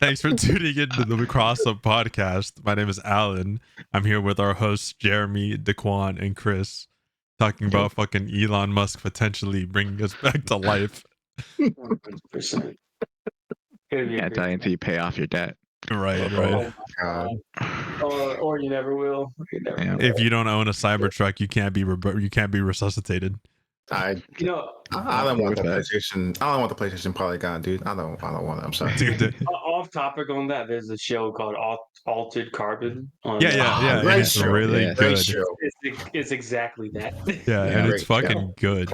Thanks for tuning in to the Cross Up Podcast. My name is Alan. I'm here with our hosts, Jeremy, Daquan, and Chris, talking about fucking Elon Musk potentially bringing us back to life. 100%. Yeah, die until you pay off your debt. Right. Oh my God. Or you never will. If you don't own a Cybertruck, you can't be resuscitated. I don't want the PlayStation. I don't want the PlayStation Polygon, dude. I don't want it. I'm sorry. Off topic on that, there's a show called Altered Carbon. On Yeah. Great It's show. really good. Great show. It's exactly that. Yeah, and it's fucking good.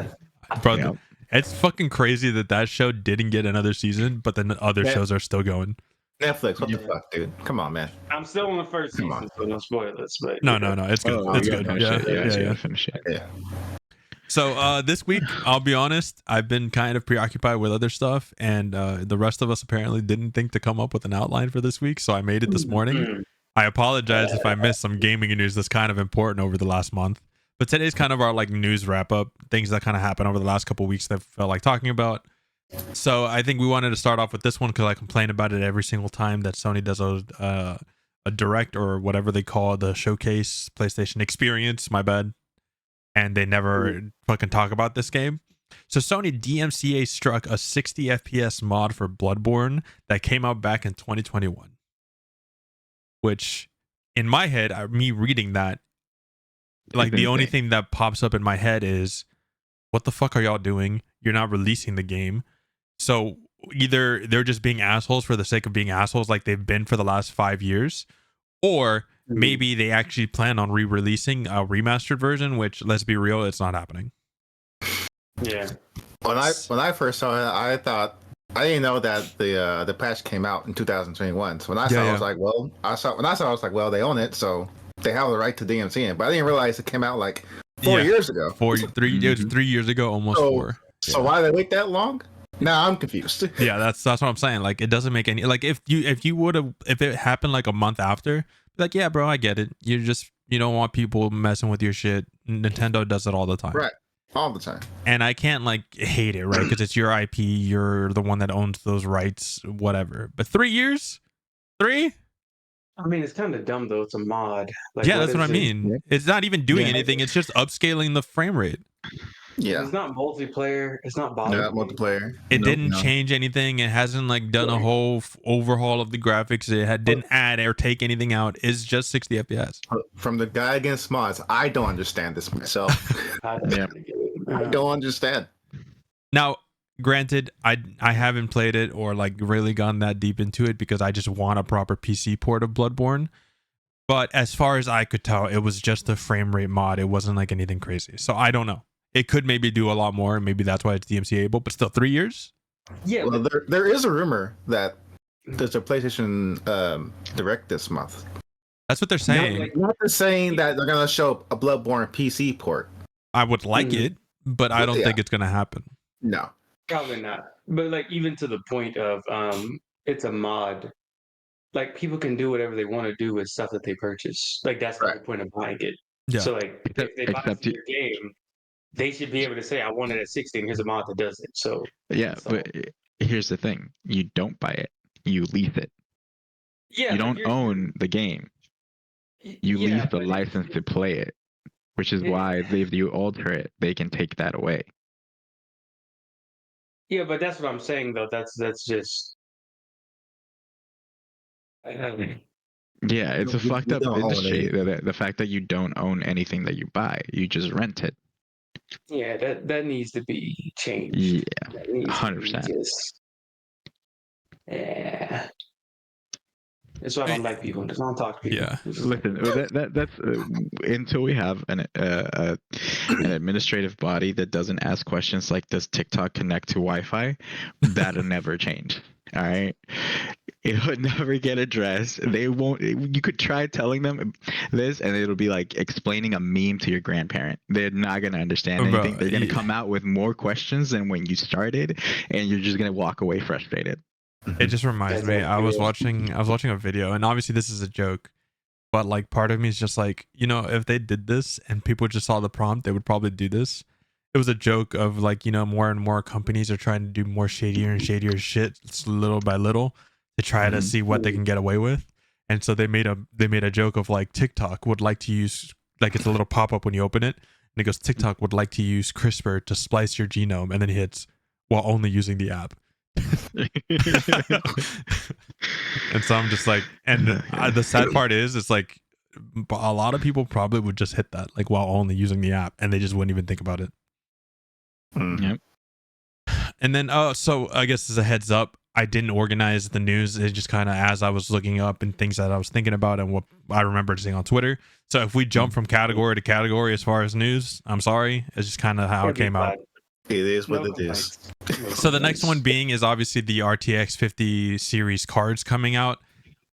Bro, it's fucking crazy that show didn't get another season, but then the other shows are still going. Netflix, what the fuck, dude? Come on, man. I'm still on the first season, so no spoilers. But No, it's good. It's good. Yeah. Finish it. Yeah. So this week, I'll be honest, I've been kind of preoccupied with other stuff, and the rest of us apparently didn't think to come up with an outline for this week, so I made it this morning. I apologize if I missed some gaming news that's kind of important over the last month, but today's kind of our like news wrap up, things that kind of happened over the last couple of weeks that I felt like talking about. So I think we wanted to start off with this one because I complain about it every single time that Sony does a direct or whatever they call the showcase PlayStation experience. My bad. And they never fucking talk about this game. So Sony DMCA struck a 60 FPS mod for Bloodborne that came out back in 2021. Which, in my head, me reading that, like the only thing that pops up in my head is, what the fuck are y'all doing? You're not releasing the game. So either they're just being assholes for the sake of being assholes like they've been for the last 5 years, or maybe they actually plan on re-releasing a remastered version, which, let's be real, it's not happening. Yeah. When I first saw it, I thought I didn't know that the patch came out in 2021. So when I saw it, I was like, I was like, well, they own it, so they have the right to DMC it. But I didn't realize it came out like 4 years ago. It was 3 years ago, almost 4. So why did they wait that long? Now I'm confused. Yeah, that's what I'm saying. Like, it doesn't make any, like, if it happened like a month after, like, yeah, bro, I get it. You don't want people messing with your shit. Nintendo does it all the time. Right. All the time. And I can't like hate it, right? Because it's your IP. You're the one that owns those rights, whatever. But 3 years? 3? I mean, it's kind of dumb though. It's a mod. Like, yeah, that's what I mean. It's not even doing anything. It's just upscaling the frame rate. Yeah, it's not multiplayer. It's not multiplayer. It didn't change anything. It hasn't like done a whole overhaul of the graphics. It didn't add or take anything out. It's just 60 FPS. From the guy against mods, I don't understand this myself. I don't understand. Now, granted, I haven't played it or like really gone that deep into it because I just want a proper PC port of Bloodborne. But as far as I could tell, it was just a frame rate mod. It wasn't like anything crazy. So I don't know. It could maybe do a lot more, and maybe that's why it's DMCA-able, but still 3 years? Yeah. Well, there is a rumor that there's a PlayStation Direct this month. That's what they're saying. Not saying that they're going to show a Bloodborne PC port. I would like it, but I don't think it's going to happen. No. Probably not. But like, even to the point of it's a mod. Like, people can do whatever they want to do with stuff that they purchase. Like, that's the point of buying it. Yeah. So like, if they buy your game, they should be able to say, I want it at 60 and here's a mod that does it. So yeah, but here's the thing. You don't buy it. You lease it. Yeah. You don't own the game. You lease the license to play it, which is why if you alter it, they can take that away. Yeah, but that's what I'm saying though. That's just yeah, it's a fucked up industry. The fact that you don't own anything that you buy, you just rent it. Yeah, that needs to be changed. Yeah, 100%. Yeah, that's why I don't like people. Just don't talk to people. Yeah, listen, that's until we have an administrative body that doesn't ask questions like, does TikTok connect to Wi-Fi? That'll never change. All right, it would never get addressed. They won't. You could try telling them this, and it'll be like explaining a meme to your grandparent. They're not gonna understand anything. They're gonna come out with more questions than when you started, and you're just gonna walk away frustrated. It just reminds me. I was watching a video, and obviously this is a joke, but like part of me is just like, if they did this and people just saw the prompt, they would probably do this. It was a joke of like, more and more companies are trying to do more shadier and shadier shit little by little. to try to see what they can get away with. And so they made a joke of like TikTok would like to use, like, it's a little pop-up when you open it, and it goes, TikTok would like to use CRISPR to splice your genome, and then it hits while only using the app. And so I'm just like, and the sad part is, it's like a lot of people probably would just hit that, like, while only using the app, and they just wouldn't even think about it. Yep. And then so I guess as a heads up, I didn't organize the news. It just kind of, as I was looking up and things that I was thinking about and what I remembered seeing on Twitter. So if we jump from category to category as far as news, I'm sorry. It's just kind of how it came out. It is what it is. So the next one being is obviously the RTX 50 series cards coming out.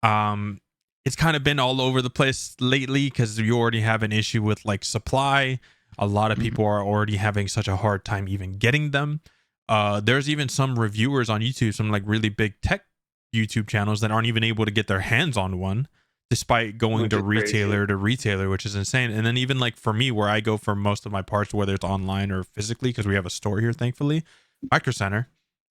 It's kind of been all over the place lately because you already have an issue with like supply. A lot of people are already having such a hard time even getting them. There's even some reviewers on YouTube, some like really big tech YouTube channels that aren't even able to get their hands on one, despite going to retailer, which is insane. And then even like for me, where I go for most of my parts, whether it's online or physically, because we have a store here, thankfully, Micro Center,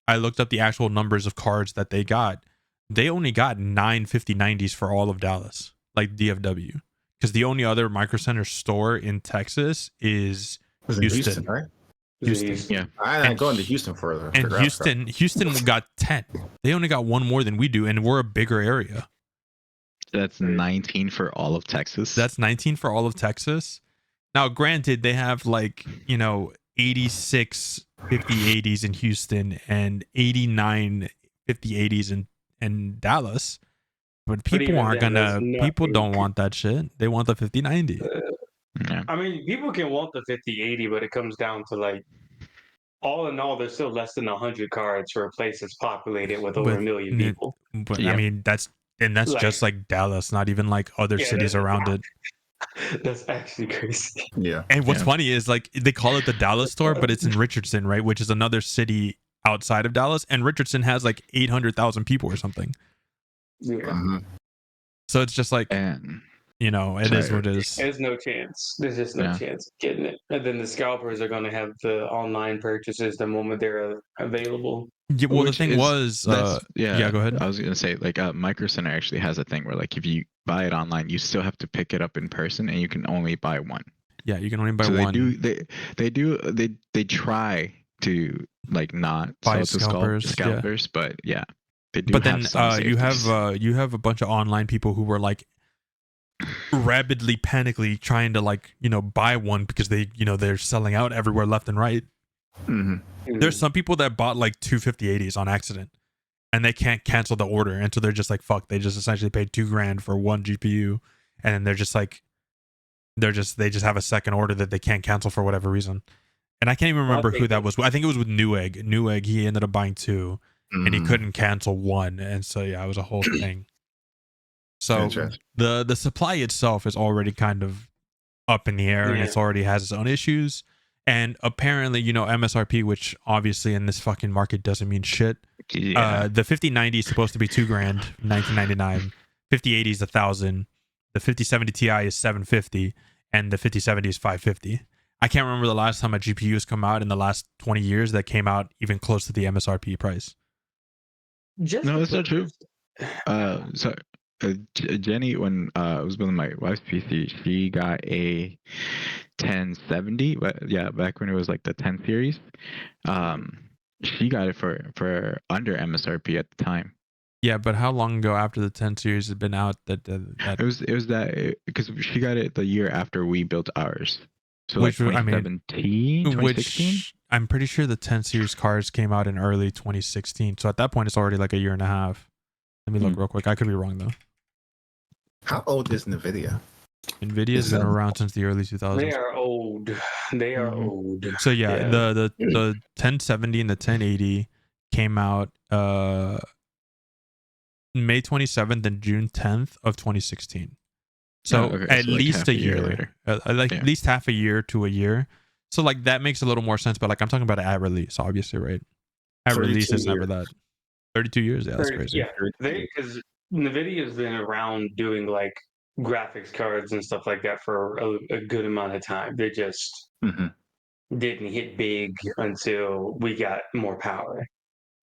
I looked up the actual numbers of cards that they got. They only got 9 5090s for all of Dallas, like DFW, because the only other Micro Center store in Texas is Houston, right? Houston. Yeah. I'm going to Houston further. And Houston got 10. They only got one more than we do, and we're a bigger area. That's 19 for all of Texas. That's 19 for all of Texas. Now, granted, they have like, 86 5080s in Houston and 89 5080s in Dallas. But people aren't gonna. People don't want that shit. They want the 5090. Yeah. I mean, people can want the 5080, but it comes down to like, all in all, there's still less than 100 cards for a place that's populated with over 1 million people. But I mean, that's like, just like Dallas, not even like other cities around it. That's actually crazy. Yeah. And what's funny is like they call it the Dallas store, but it's in Richardson, right? Which is another city outside of Dallas, and Richardson has like 800,000 people or something. Yeah. So it's just like, it is what it is. There's no chance. There's just no chance of getting it. And then the scalpers are going to have the online purchases the moment they're available. Yeah, well, the thing was, go ahead. I was going to say, like, Micro Center actually has a thing where, like, if you buy it online, you still have to pick it up in person, and you can only buy one. Yeah, you can only buy one. They try to like not buy sell to scalpers, but yeah, they do. But then you have a bunch of online people who were like rapidly, panically trying to like buy one because they they're selling out everywhere left and right. There's some people that bought like 2 5080s on accident, and they can't cancel the order, and so they're just like, fuck. They just essentially paid $2,000 for one GPU, and then they're just like. They just have a second order that they can't cancel for whatever reason. And I can't even remember who that was. I think it was with Newegg. Newegg, he ended up buying 2 and he couldn't cancel 1. And so, yeah, it was a whole thing. So the supply itself is already kind of up in the air and it's already has its own issues. And apparently, MSRP, which obviously in this fucking market doesn't mean shit. Yeah. The 5090 is supposed to be $2,000, $1,999. 5080 is $1,000. The 5070 Ti is $750, and the 5070 is $550. I can't remember the last time a GPU has come out in the last 20 years that came out even close to the MSRP price. No, that's not true. Jenny, when I was building my wife's PC, she got a 1070, but yeah, back when it was like the 10 series. She got it for under MSRP at the time. Yeah, but how long ago after the 10 series had been out that it was that because she got it the year after we built ours, so which like 2017, 2016. Which I'm pretty sure the 10 series cards came out in early 2016. So at that point, it's already like a year and a half. Let me look real quick. I could be wrong though. How old is NVIDIA? NVIDIA's been around since the early 2000s. They are old. They are old. So yeah, the 1070 and the 1080 came out May 27th and June 10th of 2016. So at least a year later. At least half a year to a year. So like that makes a little more sense, but like I'm talking about it at release, obviously, right? At release is never that. 32 years, yeah, that's crazy. Yeah, because NVIDIA has been around doing like graphics cards and stuff like that for a good amount of time. They just didn't hit big until we got more power.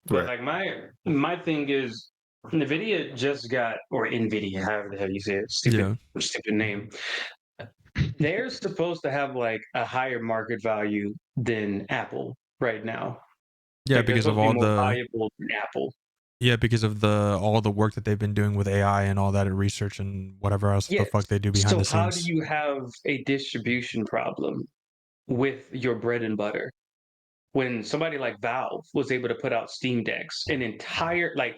But like my thing is, NVIDIA just got, or NVIDIA, however the hell you say it, stupid name. They're supposed to have like a higher market value than Apple right now. Yeah, like, because of all more the valuable than Apple. Yeah, because of all the work that they've been doing with AI and all that research and whatever else the fuck they do behind the scenes. So how do you have a distribution problem with your bread and butter when somebody like Valve was able to put out Steam Decks, an entire, like,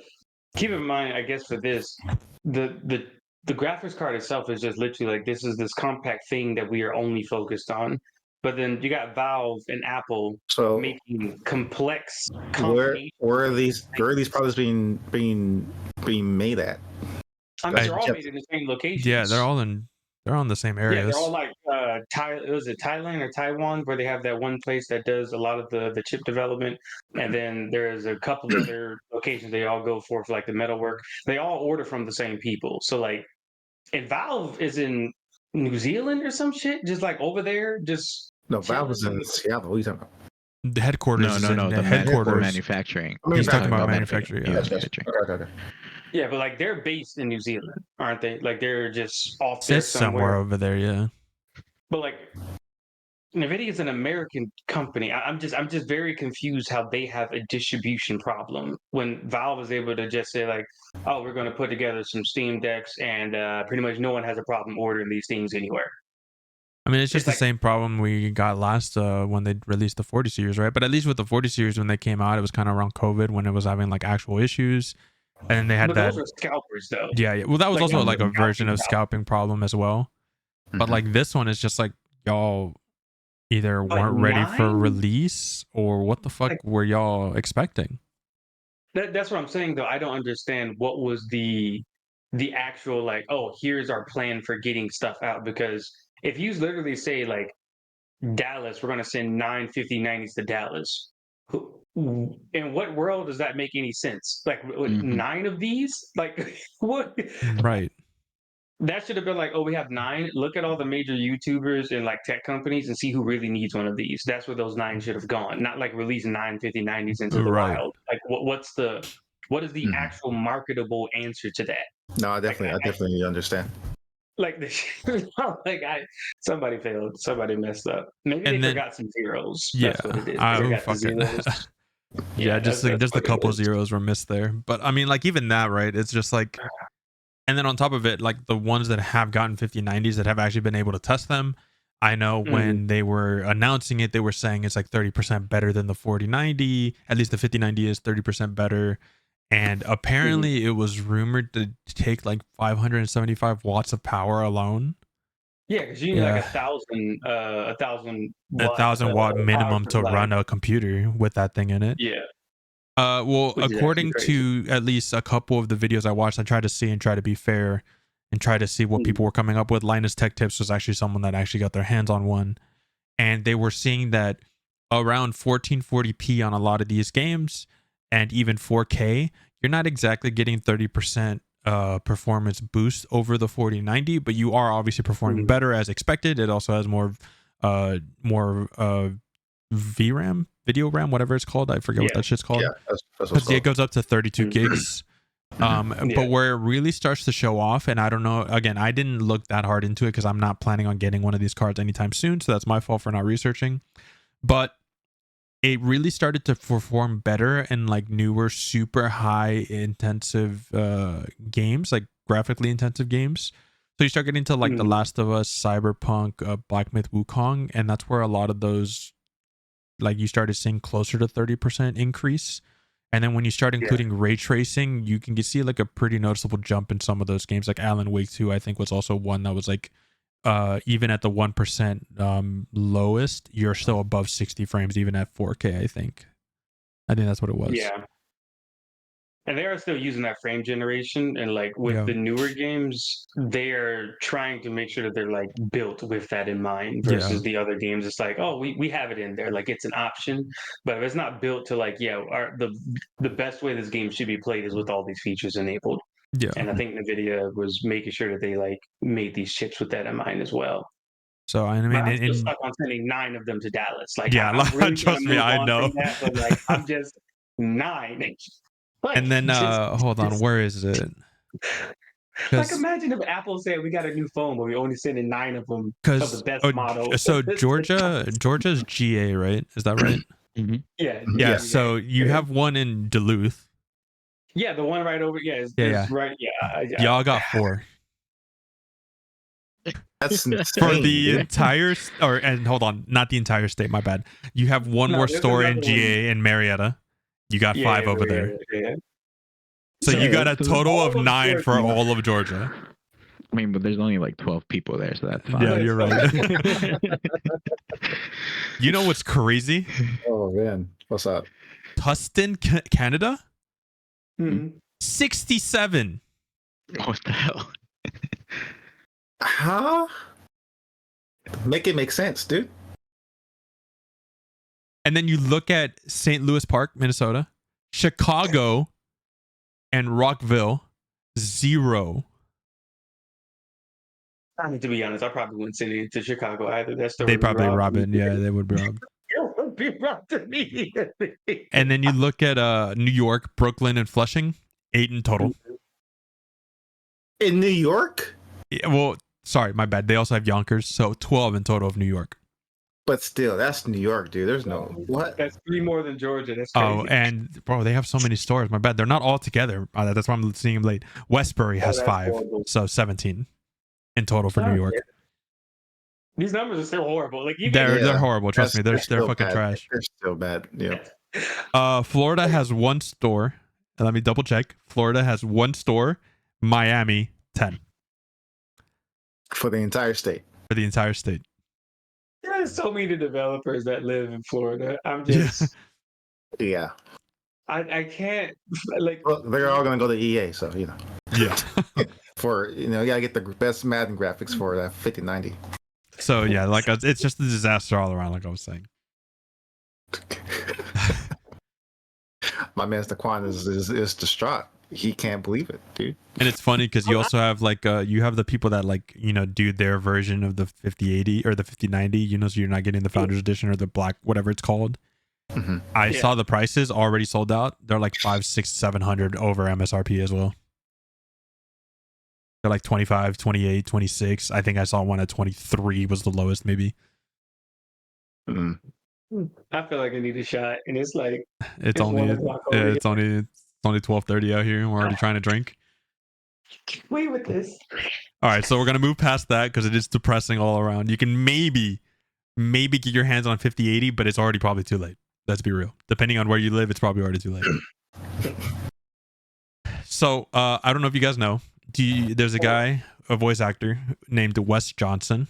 keep in mind, I guess for this, the graphics card itself is just literally like, this is this compact thing that we are only focused on. But then you got Valve and Apple making complex combinations. Where are these products being made at? I mean, they're all made in the same locations. Yeah, they're all in the same areas. Yeah, they're all like was it Thailand or Taiwan, where they have that one place that does a lot of the chip development, and then there's a couple other locations they all go for like the metalwork. They all order from the same people. So like, and Valve is in New Zealand or some shit, just like over there, just no. Valve is in Seattle. What are you talking about? The headquarters. No. The headquarters manufacturing. He's talking about manufacturing. Yeah. Okay. Yeah, but like they're based in New Zealand, aren't they? Like they're just off there somewhere over there. Yeah. But like, NVIDIA is an American company. I'm just very confused how they have a distribution problem when Valve is able to just say like, oh, we're going to put together some Steam Decks, and pretty much no one has a problem ordering these things anywhere. I mean, it's just the same problem we got last when they released the 40 series, right? But at least with the 40 series, when they came out, it was kind of around COVID when it was having like actual issues, and they had that. Those were scalpers, though. Yeah. Well, that was also like a version of scalping problem as well. But like this one is just like y'all either weren't ready for release, or what the fuck were y'all expecting? That's what I'm saying, though. I don't understand what was the actual like, oh, here's our plan for getting stuff out, because if you literally say like Dallas, we're going to send 9 5090s to Dallas, in what world does that make any sense? Like 9 of these? Like what? Right. That should have been like, oh, we have 9. Look at all the major YouTubers and like tech companies and see who really needs one of these. That's where those 9 should have gone. Not like release 9 5090s into the wild. Like what is the actual marketable answer to that? No, I definitely understand. Like somebody failed. Somebody messed up. Maybe they forgot some zeros. That's what it is. Just a couple zeros were missed there. But I mean, like even that, right? It's just like, and then on top of it, like the ones that have gotten 5090s that have actually been able to test them. I know when they were announcing it, they were saying it's like 30% better than the 4090. At least the 5090 is 30% better. And apparently it was rumored to take like 575 watts of power alone. Yeah, because you need like 1,000 watt minimum to run a computer with that thing in it. Yeah. Well, according to at least a couple of the videos I watched, I tried to see and try to be fair and try to see what people were coming up with. Linus Tech Tips was actually someone that actually got their hands on one. And they were seeing that around 1440p on a lot of these games, and even 4K, you're not exactly getting 30% performance boost over the 4090, but you are obviously performing better as expected. It also has more VRAM, video RAM, whatever it's called. I forget what that shit's called. Yeah, that's it goes up to 32 gigs. But where it really starts to show off, and I don't know, again, I didn't look that hard into it because I'm not planning on getting one of these cards anytime soon, so that's my fault for not researching. But it really started to perform better in like newer, super high intensive games, like graphically intensive games. So you start getting to like The Last of Us, Cyberpunk, Black Myth Wukong, and that's where a lot of those, like you started seeing closer to 30% increase. And then when you start including ray tracing, you can see like a pretty noticeable jump in some of those games. Like Alan Wake 2, I think, was also one that was like, even at the 1% lowest, you're still above 60 frames, even at 4K, I think that's what it was. Yeah. And they are still using that frame generation. And like with the newer games, they are trying to make sure that they're like built with that in mind versus the other games. It's like, oh, we have it in there. Like it's an option. But if it's not built to like, the best way this game should be played is with all these features enabled. Yeah. And I think NVIDIA was making sure that they like made these chips with that in mind as well. So I mean, I'm just stuck on sending 9 of them to Dallas. Like, really trust me, I know. That, but like, I'm just 9. Like, And then hold on, where is it? Like, imagine if Apple said we got a new phone, but we only sending 9 of them of the best model. So Georgia's GA, right? Is that right? Mm-hmm. Yeah. So you have one in Duluth. Yeah, the one right over. Yeah, it's right. Yeah, y'all got 4. That's insane, for the entire and hold on, not the entire state. My bad. You have one more store in GA in Marietta. You got 5 over there. Yeah. So you got a total of 9 for all of Georgia. I mean, but there's only like 12 people there, so that's fine. Yeah, you're right. You know what's crazy? Oh man, what's up? Tustin, Canada. 67. What the hell? Huh? Make it make sense, dude. And then you look at St. Louis Park, Minnesota, Chicago, and Rockville, 0. I mean, to be honest, I probably wouldn't send it to Chicago either. They probably rob it. Yeah, they would be robbed. It would be robbed immediately. And then you look at New York, Brooklyn, and Flushing, 8 in total. In New York? Yeah, well, sorry, my bad. They also have Yonkers, so 12 in total of New York. But still, that's New York, dude. There's no what? That's 3 more than Georgia. That's crazy. Oh, and bro, they have so many stores. My bad. They're not all together. That's why I'm seeing them late. Westbury has 5, horrible. So 17 in total for New York. Yeah. These numbers are still horrible. Like they're horrible. Trust me, they're fucking bad. trash. They're still bad. Yeah. Florida has 1 store. Let me double check. Florida has 1 store. Miami 10 for the entire state. For the entire state. There's so many developers that live in Florida. I'm just yeah. I can't like. Well, they're all gonna go to EA, so you know. Yeah. For you gotta get the best Madden graphics for that 5090. So yeah, like it's just a disaster all around, like I was saying. My man Daquan is distraught. He can't believe it, dude. And it's funny because you also have like you have the people that like do their version of the 5080 or the 5090. So you're not getting the Founders Edition or the black whatever it's called. Mm-hmm. I saw the prices already sold out. They're like 500, 600, 700 over MSRP as well. They're like 25, 28, 26. I think I saw one at 23 was the lowest maybe. I feel like I need a shot, and it's like it's only 12:30 out here. We're already trying to drink. Wait with this. All right, so we're gonna move past that because it is depressing all around. You can maybe get your hands on 5080, but it's already probably too late. Let's be real. Depending on where you live, it's probably already too late. So I don't know if you guys know. There's a guy, a voice actor named Wes Johnson.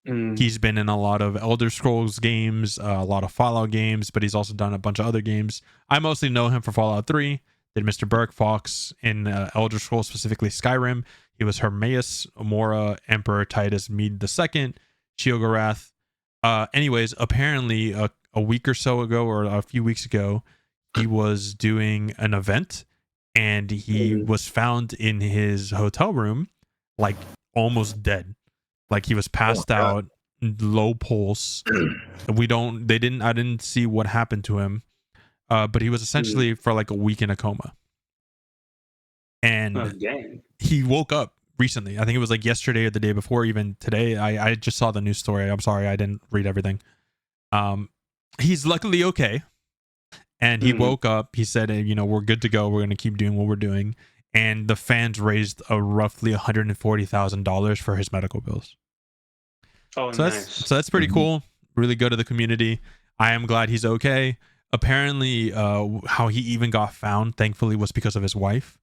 He's been in a lot of Elder Scrolls games, a lot of Fallout games, but he's also done a bunch of other games. I mostly know him for Fallout 3. Did Mr. Burke Fox in Elder Scrolls, specifically Skyrim. He was Hermaeus, Mora, Emperor Titus Mede II, Sheogorath. Anyways, apparently a week or so ago, or a few weeks ago, he was doing an event, and he was found in his hotel room, like almost dead. Like he was passed out, low pulse. I didn't see what happened to him. But he was essentially for like a week in a coma. And he woke up recently. I think it was like yesterday or the day before, even today. I just saw the news story. I'm sorry, I didn't read everything. He's luckily okay. And he woke up. He said, we're good to go. We're going to keep doing what we're doing. And the fans raised roughly $140,000 for his medical bills. Oh, so nice. That's pretty cool. Really good to the community. I am glad he's okay. Apparently, how he even got found, thankfully, was because of his wife.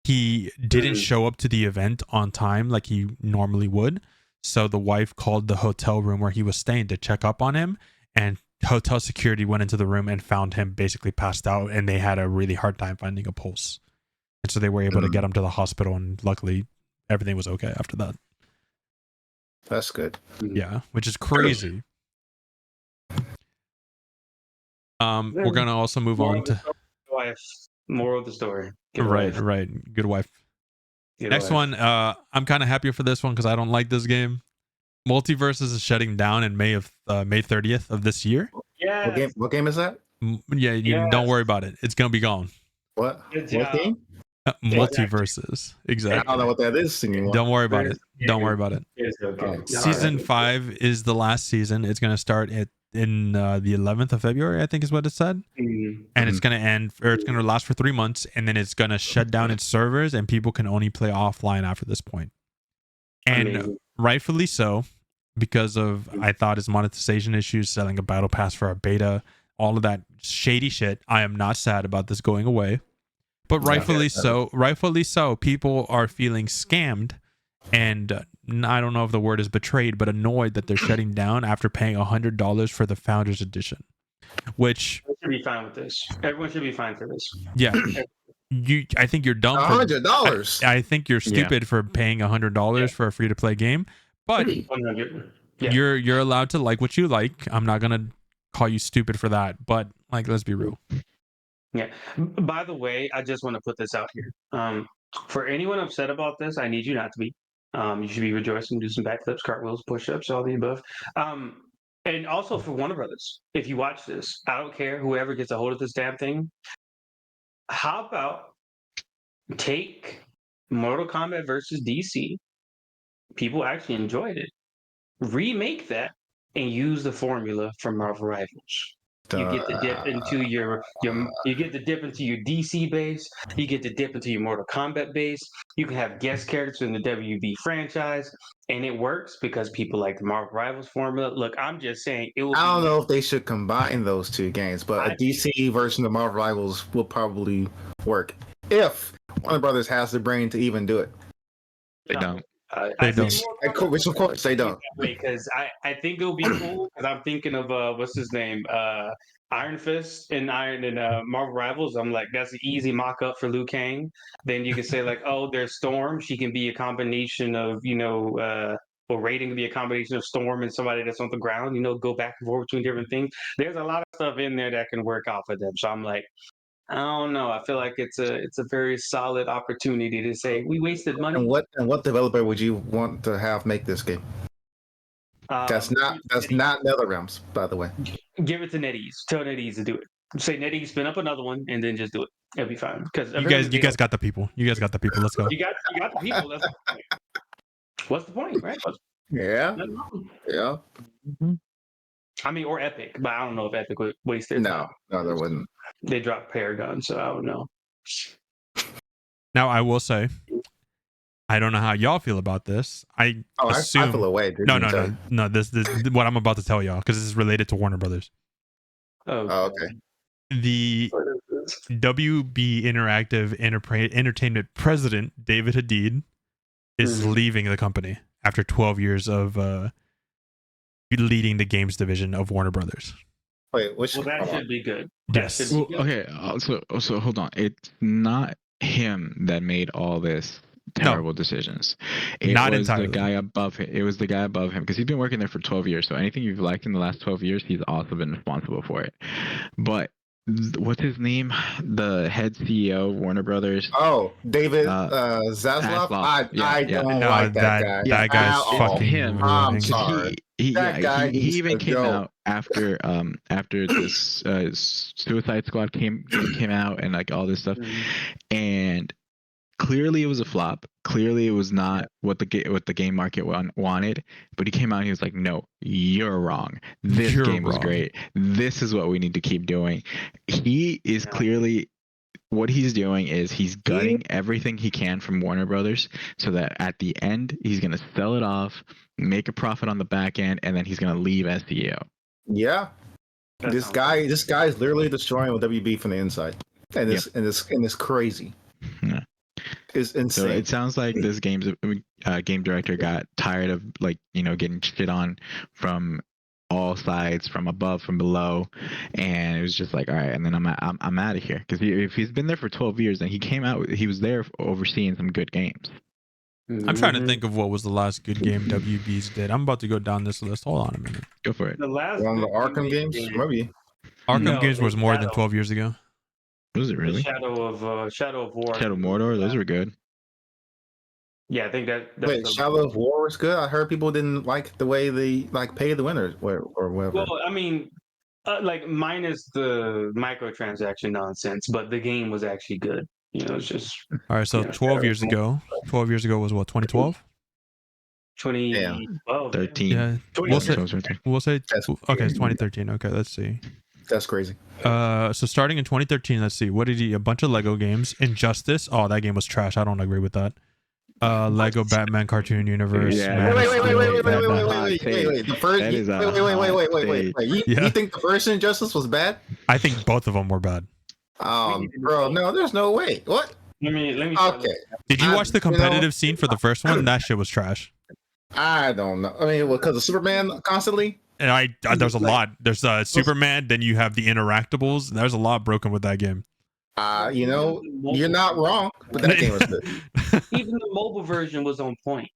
He didn't show up to the event on time like he normally would. So the wife called the hotel room where he was staying to check up on him. And hotel security went into the room and found him basically passed out. And they had a really hard time finding a pulse. And so they were able to get him to the hospital. And luckily, everything was okay after that. That's good. Yeah, which is crazy. We're gonna also move on to moral of the story. Right. Good wife. Next one. I'm kind of happier for this one because I don't like this game. Multiverses is shutting down in May 30th of this year. Yeah. What game is that? Yeah, don't worry about it. It's gonna be gone. What? Good What job. game? Multiverses. Exactly. I don't know what that is anymore. Don't worry about it. Don't worry about it. It's okay. Season 5 is the last season. It's going to start in the 11th of February, I think is what it said. Mm-hmm. And it's going to end, or it's going to last for 3 months, and then it's going to shut down its servers, and people can only play offline after this point. And Amazing. rightfully so, because of, I thought, his monetization issues, selling a battle pass for our beta, all of that shady shit. I am not sad about this going away. But rightfully so, people are feeling scammed, and I don't know if the word is betrayed, but annoyed that they're shutting down after paying $100 for the Founders Edition. Which I should be fine with this. Everyone should be fine for this. Yeah, I think you're dumb. $100. I think you're stupid for paying $100 for a free to play game, but 100. you're allowed to like what you like. I'm not gonna call you stupid for that, but like, let's be real. Yeah. By the way, I just want to put this out here. For anyone upset about this, I need you not to be. You should be rejoicing, do some backflips, cartwheels, push-ups, all the above. And also for Warner Brothers, if you watch this, I don't care whoever gets a hold of this damn thing. How about take Mortal Kombat versus DC? People actually enjoyed it. Remake that and use the formula from Marvel Rivals. You get to dip into your you get to dip into your DC base. You get to dip into your Mortal Kombat base. You can have guest characters in the WB franchise, and it works because people like the Marvel Rivals formula. Look, I'm just saying it will. I don't know if they should combine those two games, but a DC version of Marvel Rivals will probably work if Warner Brothers has the brain to even do it. They don't. They don't. Which of course they don't. Because I think it'll be cool. Because I'm thinking of what's his name, Iron Fist and Marvel Rivals. I'm like, that's an easy mock up for Liu Kang. Then you can say like, oh, there's Storm. She can be a combination of or Raiden can be a combination of Storm and somebody that's on the ground. Go back and forth between different things. There's a lot of stuff in there that can work out for them. So I'm like, I don't know. I feel like it's a very solid opportunity to say we wasted money. And what developer would you want to have make this game? That's not NetherRealms, by the way. Give it to NetEase. Tell NetEase to do it. Say NetEase, spin up another one, and then just do it. It'll be fine. Because you guys got the people. You guys got the people. Let's go. You got the people. What's the point, right? Yeah. Yeah. I mean, or Epic, but I don't know if Epic would waste their time. No, there wouldn't. They dropped Paragon, so I don't know. Now, I will say, I don't know how y'all feel about this. I feel away. Dude. No. This what I'm about to tell y'all, because this is related to Warner Brothers. Oh, okay. The WB Interactive Entertainment president, David Hadid, is leaving the company after 12 years of leading the games division of Warner Brothers. Wait, that should be good. Yes. Well, okay. So hold on. It's not him that made all this terrible decisions. It was entirely. The guy above him. It was the guy above him, because he's been working there for 12 years. So anything you've liked in the last 12 years, he's also been responsible for it. But what's his name? The head CEO of Warner Brothers. Oh, David Zaslav. I don't like that guy. That guy's fucking him. I'm sorry. He even came out after this Suicide Squad came out and like all this stuff, and clearly it was a flop. Clearly it was not what the game market wanted. But he came out and he was like, "No, you're wrong. This game was great. This is what we need to keep doing." He is clearly. What he's doing is he's gutting everything he can from Warner Brothers, so that at the end he's gonna sell it off, make a profit on the back end, and then he's gonna leave as CEO. Yeah, this guy is literally destroying WB from the inside, and it's crazy. Yeah. It's insane. So it sounds like this game director got tired of getting shit on from all sides, from above, from below, and it was just like, all right, and then I'm out of here, because if he's been there for 12 years and he was there overseeing some good games. I'm trying to think of what was the last good game WB's did. I'm about to go down this list. Hold on a minute. Go for it. The last one of the Arkham games, maybe. Arkham games was more than 12 years ago. Was it really? Shadow of War. Shadow of Mordor. Those were good. Yeah, I think that's wait, Shadow of War was good. I heard people didn't like the way they paid the winners or whatever. Well, I mean, Like minus the microtransaction nonsense, but the game was actually good. You know, it's just all right. So 12 years ago. 12 years ago was what? 2012. 2012, 13. Yeah. We'll say. Okay, it's 2013. Okay, let's see. That's crazy. So starting in 2013, let's see. What did he? A bunch of Lego games. Injustice. Oh, that game was trash. I don't agree with that. Lego Batman Cartoon Universe. Yeah, Wait. Wait. The first. Wait. You think the first Injustice was bad? I think both of them were bad. Bro, no, there's no way. What? Let me. Okay. Did you watch the competitive scene for the first one? That shit was trash. I don't know. I mean, because of Superman constantly. And there's a lot. There's Superman. Then you have the interactables. There's a lot broken with that game. You know, you're not wrong, but that game was good. Even the mobile version was on point.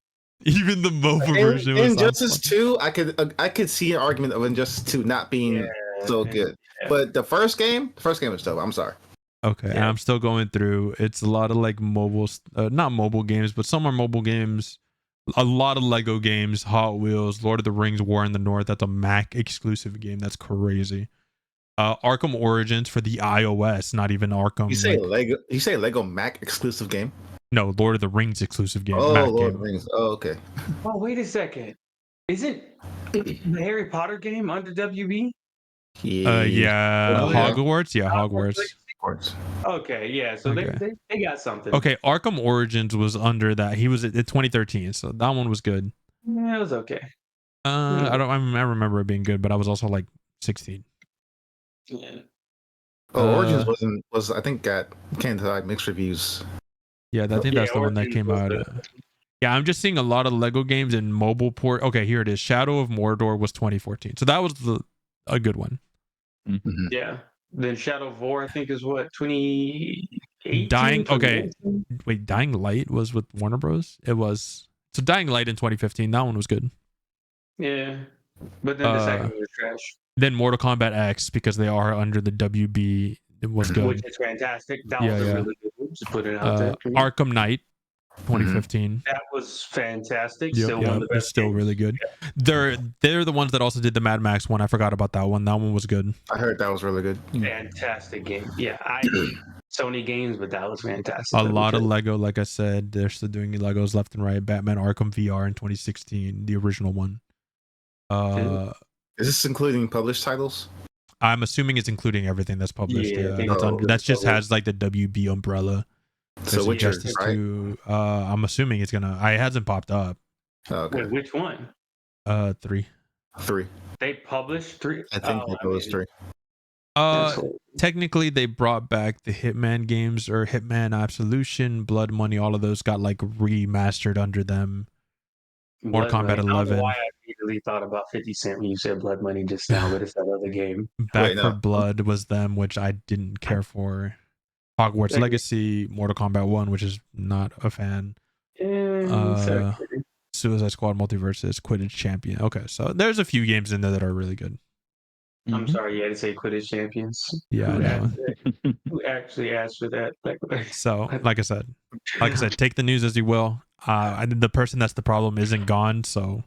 Even the mobile version was Injustice 2, I could see an argument of Injustice 2 not being so good. Yeah. But the first game was dope. I'm sorry. Okay, and I'm still going through. It's a lot of like mobile, not mobile games, but some are mobile games. A lot of Lego games, Hot Wheels, Lord of the Rings, War in the North. That's a Mac exclusive game. That's crazy. Arkham Origins for the iOS, not even Arkham. You say Lego Mac exclusive game? No, Lord of the Rings exclusive game. Oh, Mac Lord game. of the Rings. Oh, okay. Oh, wait a second. Isn't the Harry Potter game under WB? Yeah. Hogwarts. Yeah, Hogwarts. Okay, yeah. So okay. They got something. Okay, Arkham Origins was under that. He was at 2013, so that one was good. Yeah, it was okay. I remember it being good, but I was also like 16. Yeah. Origins was I think came to like mixed reviews. Yeah, I think that's the one that came out. Yeah, I'm just seeing a lot of Lego games in mobile port. Okay, here it is. Shadow of Mordor was 2014, so that was a good one. Mm-hmm. Yeah. Then Shadow of War, I think, is what, 2018? Dying Light was with Warner Bros. It was. So Dying Light in 2015, that one was good. Yeah. But then the second one was trash. Then Mortal Kombat X, because they are under the WB, it was good. Which is fantastic. That was a really good one. Just put it out there. Arkham Knight, 2015. That was fantastic. It's still really good. Yeah. They're the ones that also did the Mad Max one. I forgot about that one. That one was good. I heard that was really good. Fantastic game. Yeah, I hate Sony games, but that was fantastic. A lot of Lego, like I said, they're still doing Legos left and right. Batman Arkham VR in 2016, the original one. Is this including published titles? I'm assuming it's including everything that's published. That just has like the WB umbrella. So Witcher, right? I'm assuming it's gonna. It hasn't popped up. Okay. Wait, which one? 3. They published 3. I think they published 3. Technically, they brought back the Hitman games or Hitman Absolution, Blood Money. All of those got like remastered under them. Mortal Kombat 11. I don't know why I immediately thought about 50 Cent when you said Blood Money just now, but it's that other game. Back for Blood was them, which I didn't care for. Hogwarts Legacy, Mortal Kombat 1, which is not a fan. Suicide Squad Multiverses, Quidditch Champion. Okay, so there's a few games in there that are really good. I'm sorry, you had to say Quidditch Champions. Yeah, I know. Who actually asked for that? So, like I said, take the news as you will. The person that's the problem isn't gone, so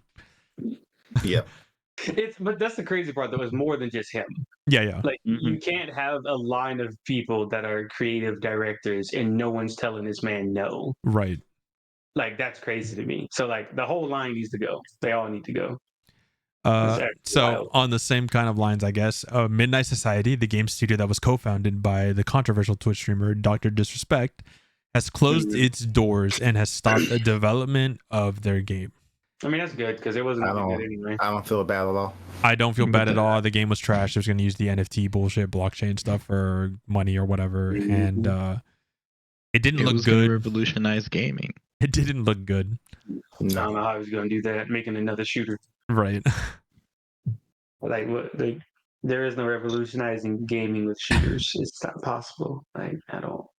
yeah. But that's the crazy part, though. It's more than just him. Yeah. Like you can't have a line of people that are creative directors and no one's telling this man no. Right. Like that's crazy to me. So like the whole line needs to go. They all need to go. So wild. On the same kind of lines, I guess, Midnight Society, the game studio that was co-founded by the controversial Twitch streamer Dr. Disrespect, has closed its doors and has stopped the development of their game. I mean, that's good because it wasn't good anyway. I don't feel bad at all. I don't feel bad at all. The game was trash. It was going to use the NFT bullshit, blockchain stuff for money or whatever, and it didn't look good. Revolutionize gaming. It didn't look good. I don't know how he was going to do that, making another shooter. Right. Like what? Like there is no revolutionizing gaming with shooters. It's not possible. Like at all.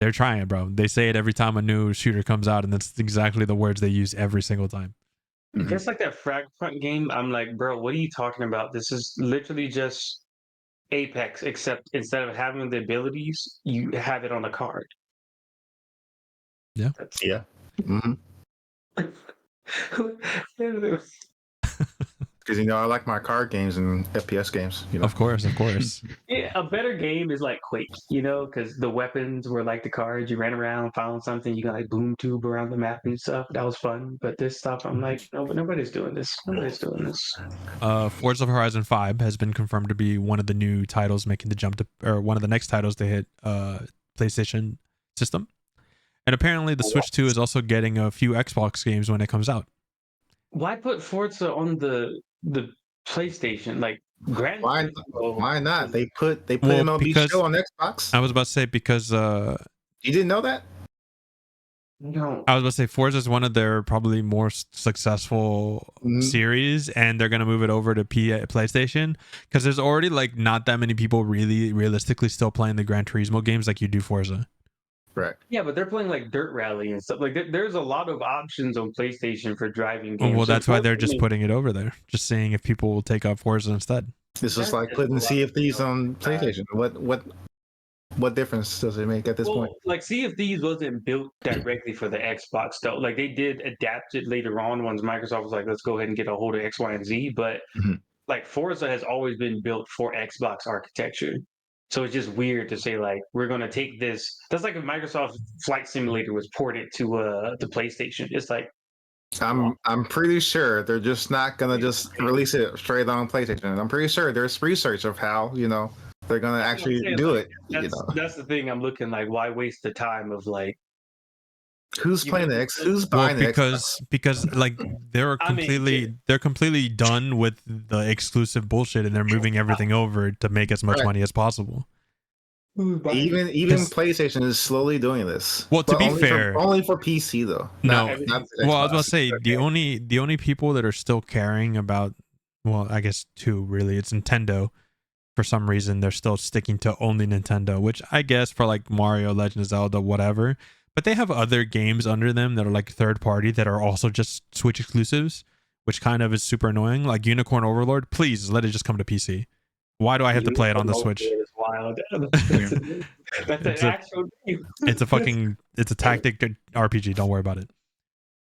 They're trying, bro. They say it every time a new shooter comes out, and that's exactly the words they use every single time. Just like that Fragment game, I'm like, bro, what are you talking about? This is literally just Apex, except instead of having the abilities, you have it on a card. Yeah. Because I like my card games and FPS games. Of course. Yeah, a better game is like Quake, because the weapons were like the cards. You ran around, found something, you got like boom tube around the map and stuff. That was fun. But this stuff, I'm like, no, but nobody's doing this. Forza Horizon 5 has been confirmed to be one of the new titles making the jump to, or one of the next titles to hit PlayStation system. And apparently the Switch 2 is also getting a few Xbox games when it comes out. Why put Forza on the PlayStation? Like, why not? They put MLB Show on Xbox. I was about to say because you didn't know that? No. I was about to say Forza is one of their probably more successful series, and they're gonna move it over to PlayStation because there's already like not that many people really realistically still playing the Gran Turismo games like you do Forza. Right. Yeah, but they're playing like Dirt Rally and stuff. Like there's a lot of options on PlayStation for driving games. Well, that's why they're just putting it over there, just seeing if people will take up Forza instead. This is like putting Sea of Thieves on PlayStation. What difference does it make at this point? Like Sea of Thieves wasn't built directly for the Xbox though. Like they did adapt it later on once Microsoft was like, let's go ahead and get a hold of X, Y, and Z. But like Forza has always been built for Xbox architecture. So it's just weird to say like we're gonna take this. That's like if Microsoft Flight Simulator was ported to the PlayStation. It's like I'm pretty sure they're just not gonna just release it straight on PlayStation. I'm pretty sure there's research of how they're gonna actually do it. That's the thing. I'm looking like, why waste the time of like who's playing the X? Who's buying the Xbox? Because like they're completely done with the exclusive bullshit, and they're moving everything over to make as much money as possible. Even PlayStation is slowly doing this. Well, to be fair, only for PC though. No, I was about to say the only people that are still caring about, well, I guess two really, it's Nintendo. For some reason, they're still sticking to only Nintendo, which I guess for like Mario, Legend of Zelda, whatever. But they have other games under them that are like third party that are also just Switch exclusives, which kind of is super annoying. Like Unicorn Overlord, please let it just come to PC. Why do I have to play it on the Switch? It's wild. That's an actual game. It's a tactic RPG. Don't worry about it.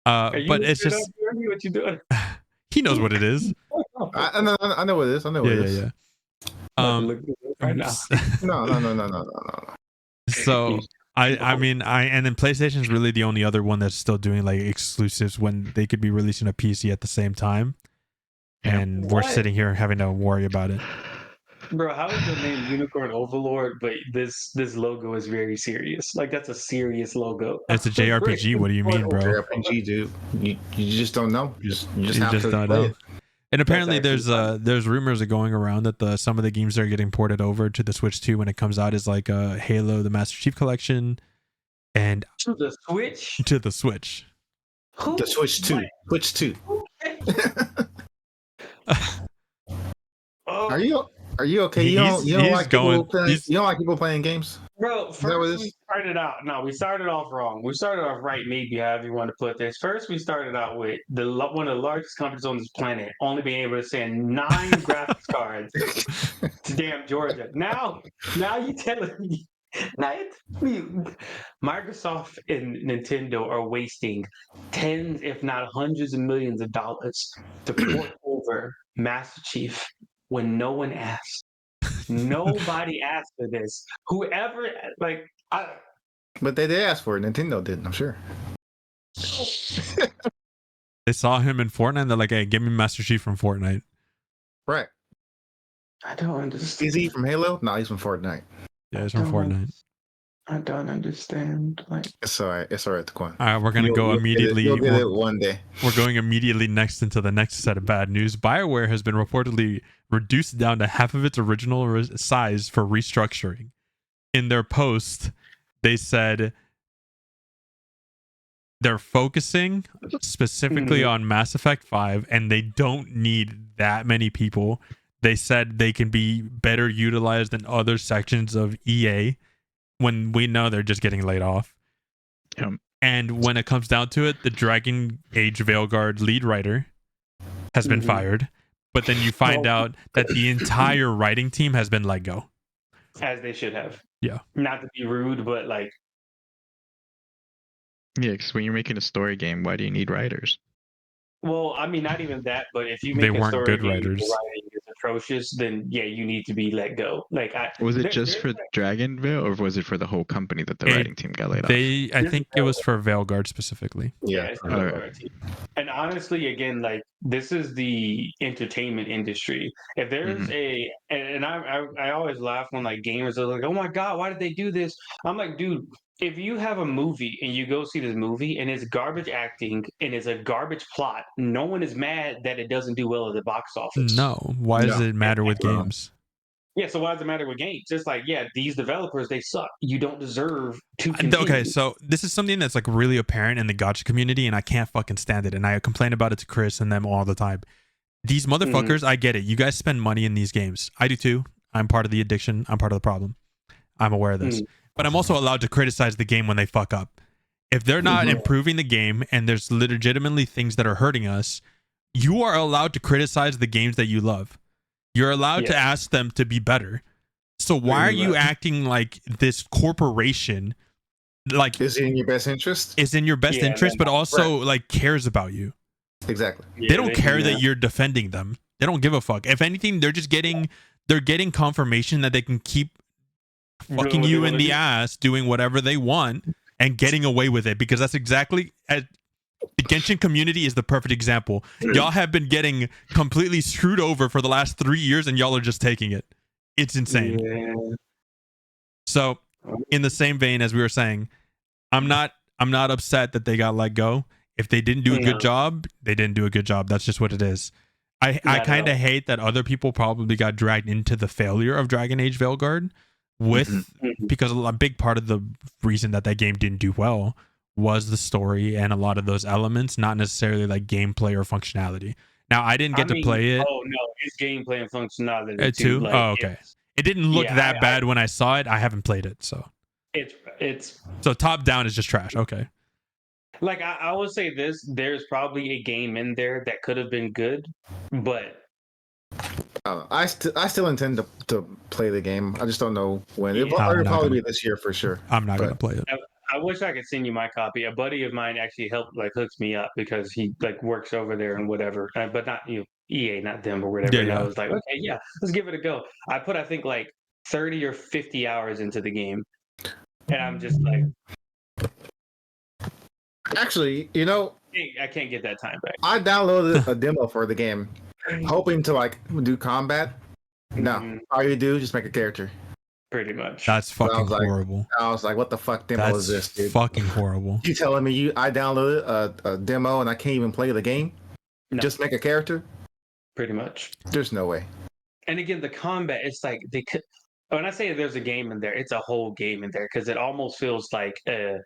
But it's just what you doing. He knows what it is. I know what it is. I know what it is. Yeah. Right now. No. So and then PlayStation's really the only other one that's still doing like exclusives when they could be releasing a PC at the same time, and we're sitting here having to worry about it. Bro, how is the name Unicorn Overlord, but this logo is very serious? Like that's a serious logo. It's a JRPG. What do you mean, bro? JRPG, dude. You just don't know. You just have to don't play know. it. And apparently there's rumors are going around that some of the games that are getting ported over to the Switch 2 when it comes out is like Halo, the Master Chief Collection, and to the Switch. The Switch 2. Switch 2. Are you okay? You don't like people playing games? Bro, first we started off wrong. We started off right, maybe however you want to put this. First, we started out with one of the largest companies on this planet only being able to send 9 graphics cards to damn Georgia. Now you telling me. Microsoft and Nintendo are wasting tens, if not hundreds of millions of dollars to port over Master Chief when no one asked. Nobody asked for this. Whoever, But they did ask for it. Nintendo did, I'm sure. They saw him in Fortnite and they're like, hey, give me Master Chief from Fortnite. Right. I don't understand. Is he from Halo? No, he's from Fortnite. Yeah, he's from Fortnite. I don't understand. It's all right. It's all right, Taquan. All right, we're gonna go immediately. You'll get it one day. We're going immediately next into the next set of bad news. Bioware has been reportedly reduced down to half of its original size for restructuring. In their post, they said they're focusing specifically on Mass Effect 5, and they don't need that many people. They said they can be better utilized in other sections of EA. When we know they're just getting laid off. And when it comes down to it, the Dragon Age Veilguard lead writer has been fired. But then you find out that the entire writing team has been let go. As they should have. Yeah. Not to be rude, but Yeah, because when you're making a story game, why do you need writers? Well, I mean, not even that, but if you They make a weren't story good game and writers. the writing is atrocious, then yeah, you need to be let go. Like, Was it there- just there's for like- Dragonville, or was it for the whole company that the writing team got laid off? I think it was for Veilguard specifically. Yeah, it's the Alright. Veilguard team. And honestly, again, like this is the entertainment industry. If there's and I always laugh when like gamers are like, oh my god, why did they do this? I'm like, dude, if you have a movie and you go see this movie and it's garbage acting and it's a garbage plot, no one is mad that it doesn't do well at the box office. No, why does it matter with games? Yeah, so why does it matter with games? It's like, yeah, these developers, they suck. You don't deserve to continue. Okay, so this is something that's like really apparent in the gacha community, and I can't fucking stand it. And I complain about it to Chris and them all the time. These motherfuckers, I get it. You guys spend money in these games. I do too. I'm part of the addiction. I'm part of the problem. I'm aware of this. But I'm also allowed to criticize the game when they fuck up. If they're not improving the game and there's legitimately things that are hurting us, you are allowed to criticize the games that you love. You're allowed to ask them to be better. So why are you acting like this corporation, like is it in your best interest? Is in your best interest, but also like cares about you. Exactly. Yeah, they don't care that you're defending them. They don't give a fuck. If anything, they're just getting confirmation that they can keep fucking you in the ass, doing whatever they want and getting away with it, because that's exactly the Genshin community is the perfect example. Y'all have been getting completely screwed over for the last 3 years, and y'all are just taking it. It's insane. Yeah. So, in the same vein as we were saying, I'm not upset that they got let go. If they didn't do a good job, they didn't do a good job. That's just what it is. I kind of hate that other people probably got dragged into the failure of Dragon Age Veilguard because a big part of the reason that game didn't do well was the story and a lot of those elements, not necessarily like gameplay or functionality. Now, I didn't get to play it. Oh no, it's gameplay and functionality too. Like, oh, okay. It didn't look that bad when I saw it. I haven't played it, so it's so top down is just trash. Okay. Like I would say this: there's probably a game in there that could have been good, but I still intend to play the game. I just don't know when. It'll probably be this year for sure. I'm not gonna play it. I wish I could send you my copy. A buddy of mine actually helped, like, hooks me up because he like works over there and whatever. But not EA, not them or whatever. And I was like, okay, yeah, let's give it a go. I put I think like 30 or 50 hours into the game, and I'm just like, actually, I can't get that time back. I downloaded a demo for the game, hoping to like do combat. No, all you do is just make a character. Pretty much. That's fucking horrible. I was like, what the fuck demo is this, dude? Fucking horrible. You telling me I downloaded a demo and I can't even play the game? No. Just make a character? Pretty much. There's no way. And again, the combat, it's like they could. When I say there's a game in there, it's a whole game in there because it almost feels like a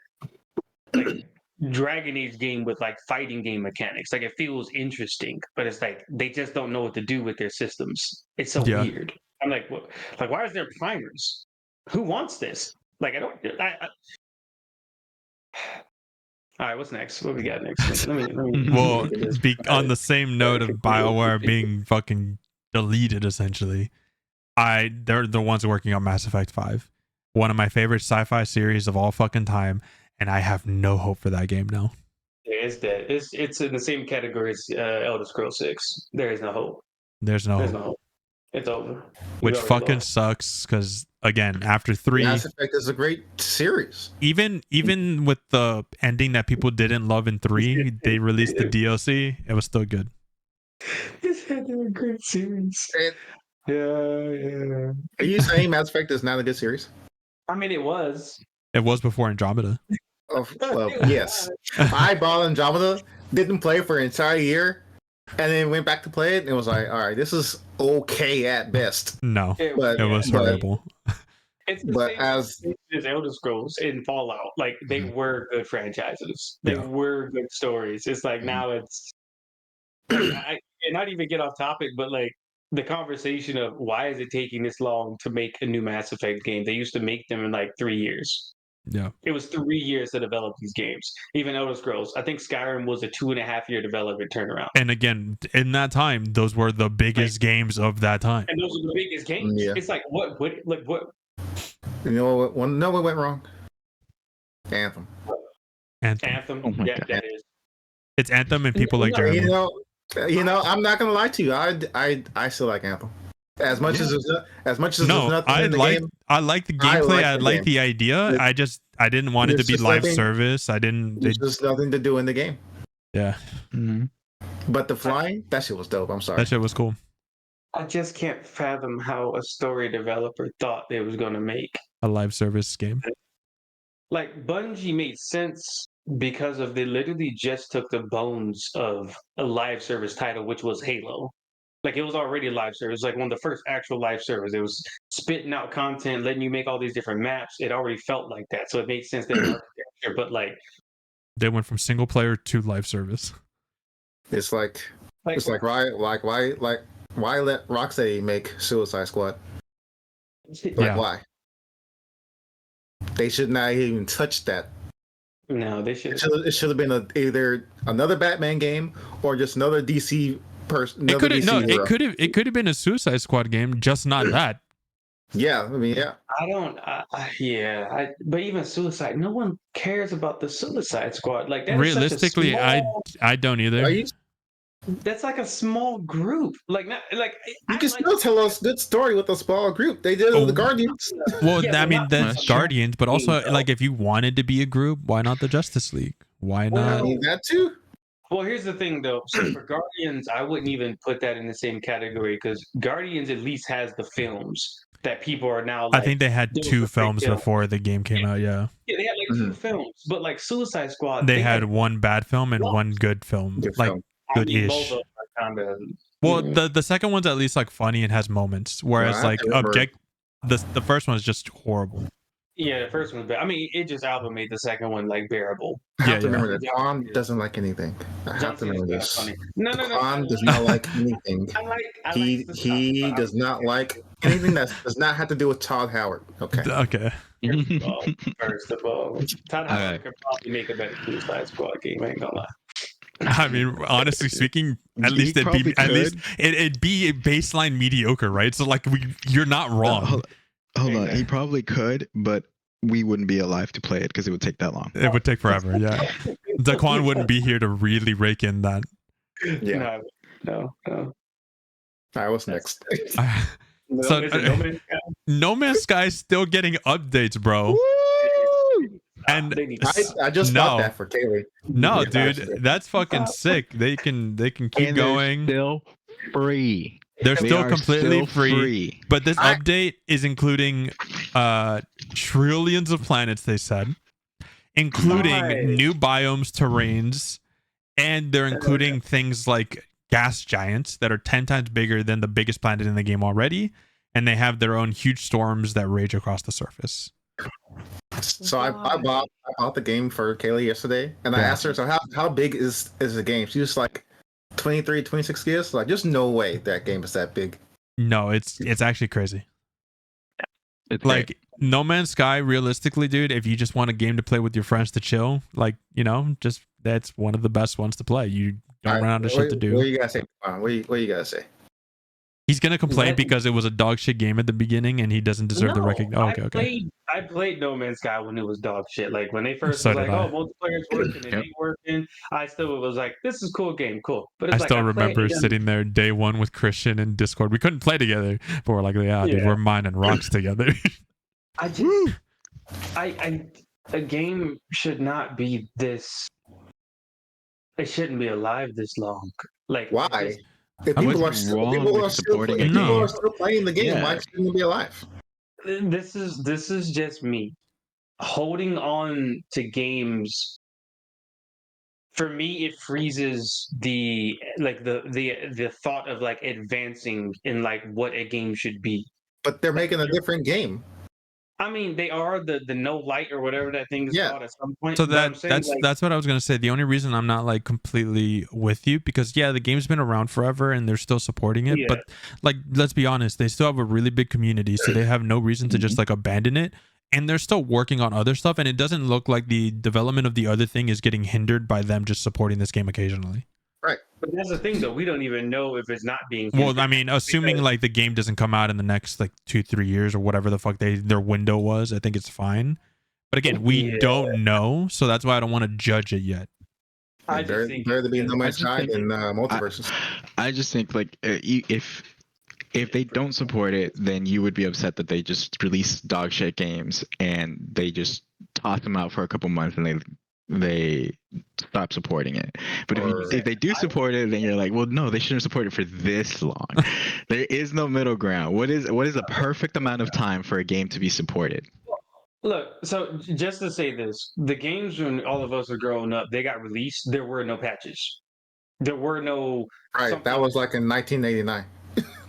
Dragon Age game with like fighting game mechanics. Like it feels interesting, but it's like they just don't know what to do with their systems. It's so weird. I'm like, what? Like, why is there primers? Who wants this? Like, I don't. All right, what's next? What we got next? Let me well, on the same note of Bioware being fucking deleted, essentially, they're the ones working on Mass Effect 5, one of my favorite sci-fi series of all fucking time, and I have no hope for that game now. Yeah, it's dead. It's in the same category as Elder Scrolls 6. There is no hope. There's no hope. It's over. Which fucking sucks because, again, after 3... Mass Effect is a great series. Even with the ending that people didn't love in 3, they released the DLC. It was still good. It's a great series. Yeah. Are you saying Mass Effect is not a good series? I mean, it was. It was before Andromeda. Oh, well, yes. I bought Andromeda, didn't play for an entire year, and then went back to play it, and it was like, all right, this is okay at best. No, it was horrible. It's the same as Elder Scrolls and Fallout. Like, they were good franchises. They were good stories. It's like, now it's... and not even get off topic, but like, the conversation of why is it taking this long to make a new Mass Effect game? They used to make them in like 3 years. Yeah. It was 3 years to develop these games. Even Elder Scrolls. I think Skyrim was a 2.5-year development turnaround. And again, in that time, those were the biggest games of that time. And those were the biggest games. Yeah. It's like, what? You know what? What went wrong? Anthem. Anthem. Oh my God. That is. It's Anthem and people like Jeremy. I'm not gonna lie to you. I still like Anthem. As much as there's nothing in the game. I like the gameplay. I like the idea. I didn't want it to be live service. There's just nothing to do in the game. Yeah. Mm-hmm. But the flying, that shit was dope. I'm sorry. That shit was cool. I just can't fathom how a story developer thought they was going to make a live service game. Like Bungie made sense because they literally just took the bones of a live service title, which was Halo. Like it was already a live service, like one of the first actual live servers. It was spitting out content, letting you make all these different maps. It already felt like that, so it made sense that architecture. But like, they went from single player to live service. It's why let Rocksteady make Suicide Squad? Why? They should not even touch that. No, they should. It should have been either another Batman game or just another DC person. It could have been a Suicide Squad game, just not that. Yeah, I mean, yeah. But even Suicide, no one cares about the Suicide Squad. Like that. Realistically, I don't either. That's like a small group. You can still tell us a good story with a small group. They did it with the Guardians. Well, I mean, that's Guardians, but also like if you wanted to be a group, why not the Justice League? Why not? That too. Well, here's the thing, though. So for Guardians, I wouldn't even put that in the same category because Guardians at least has the films that people are now. I think they had 2 films before the game came out. Yeah. Yeah, they had like 2 films, but like Suicide Squad, they had one bad film and one good film. Good-ish. Well, the second one's at least like funny and has moments, whereas the first one is just horrible. Yeah, the first one's bad. I mean, it just made the second one like bearable. I have to remember that Tom doesn't like anything. I have to remember this. No. Tom does not like anything. He does not like anything that does not have to do with Todd Howard. Okay. First of all, Todd Howard could probably make a better Suicide Squad game. I ain't gonna lie. I mean, honestly speaking, at least it'd be baseline mediocre, right? So like you're not wrong. Hold on, he probably could, but we wouldn't be alive to play it because it would take that long. It would take forever. Yeah, Daquan wouldn't be here to really rake in that. Yeah. No. All right, what's next? No Man's Sky is still getting updates, bro. And I just bought that for Kaylee. No, dude, that's fucking sick. They can keep going. Still free. They're still completely free. But this update is including trillions of planets, they said, including new biomes, terrains, and they're including things like gas giants that are 10 times bigger than the biggest planet in the game already, and they have their own huge storms that rage across the surface. So I bought the game for Kaylee yesterday, and I asked her, so how big is the game? She was like 23, 26 gigs. Like, there's no way that game is that big. No, it's actually crazy. It's like great. No Man's Sky, realistically, dude, if you just want a game to play with your friends to chill, like, just that's one of the best ones to play. You don't run out of shit to do. What you gotta say? What you gotta say? He's gonna complain because it was a dog shit game at the beginning, and he doesn't deserve the recognition. Oh, okay. I played No Man's Sky when it was dog shit. Like when they first was like, multiplayer's working and ain't working. I still was like, this is a cool game, cool. But it's I still remember sitting there day one with Christian in Discord. We couldn't play together, but we're like, dude, we're mining rocks together. A game should not be this. It shouldn't be alive this long. Like why? If people are still playing the game, why shouldn't it be alive? This is just me holding on to games. For me, it freezes the thought of like advancing in like what a game should be. But they're making a different game. I mean, they are the no light or whatever that thing is called at some point. So that's what I was gonna say. The only reason I'm not like completely with you, because the game's been around forever and they're still supporting it. But like, let's be honest, they still have a really big community, so they have no reason to just like abandon it. And they're still working on other stuff, and it doesn't look like the development of the other thing is getting hindered by them just supporting this game occasionally. Right. But that's the thing, though. We don't even know if it's not being hindered. Well, I mean, assuming like the game doesn't come out in the next like 2-3 years or whatever the fuck their window was, I think it's fine. But again, we don't know, so that's why I don't want to judge it yet. I just think there to be No Man's Sky in multiverses. I just think like if they don't support it, then you would be upset that they just release dog shit games and they just toss them out for a couple months and they stop supporting it. But if they do support it, then you're like, well, no, they shouldn't support it for this long. There is no middle ground. What is a perfect amount of time for a game to be supported? Look, so just to say this, the games when all of us were growing up, they got released. There were no patches. There were no. Right, that was like in 1989.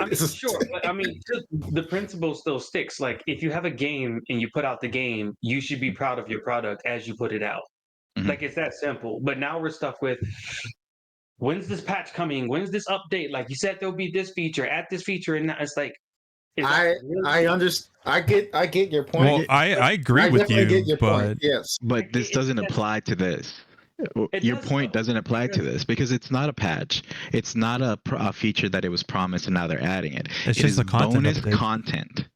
I mean, sure. But, I mean, the principle still sticks. Like, if you have a game and you put out the game, you should be proud of your product as you put it out. Mm-hmm. Like, it's that simple. But now we're stuck with, when's this patch coming? When's this update? Like, you said there'll be this feature, add this feature, and now it's like, I understand. I get your point. Well, I agree with you, get your but point. Yes, but this doesn't apply to this. Your point doesn't apply to this because it's not a patch. It's not a feature that it was promised and now they're adding it. It's just a bonus content.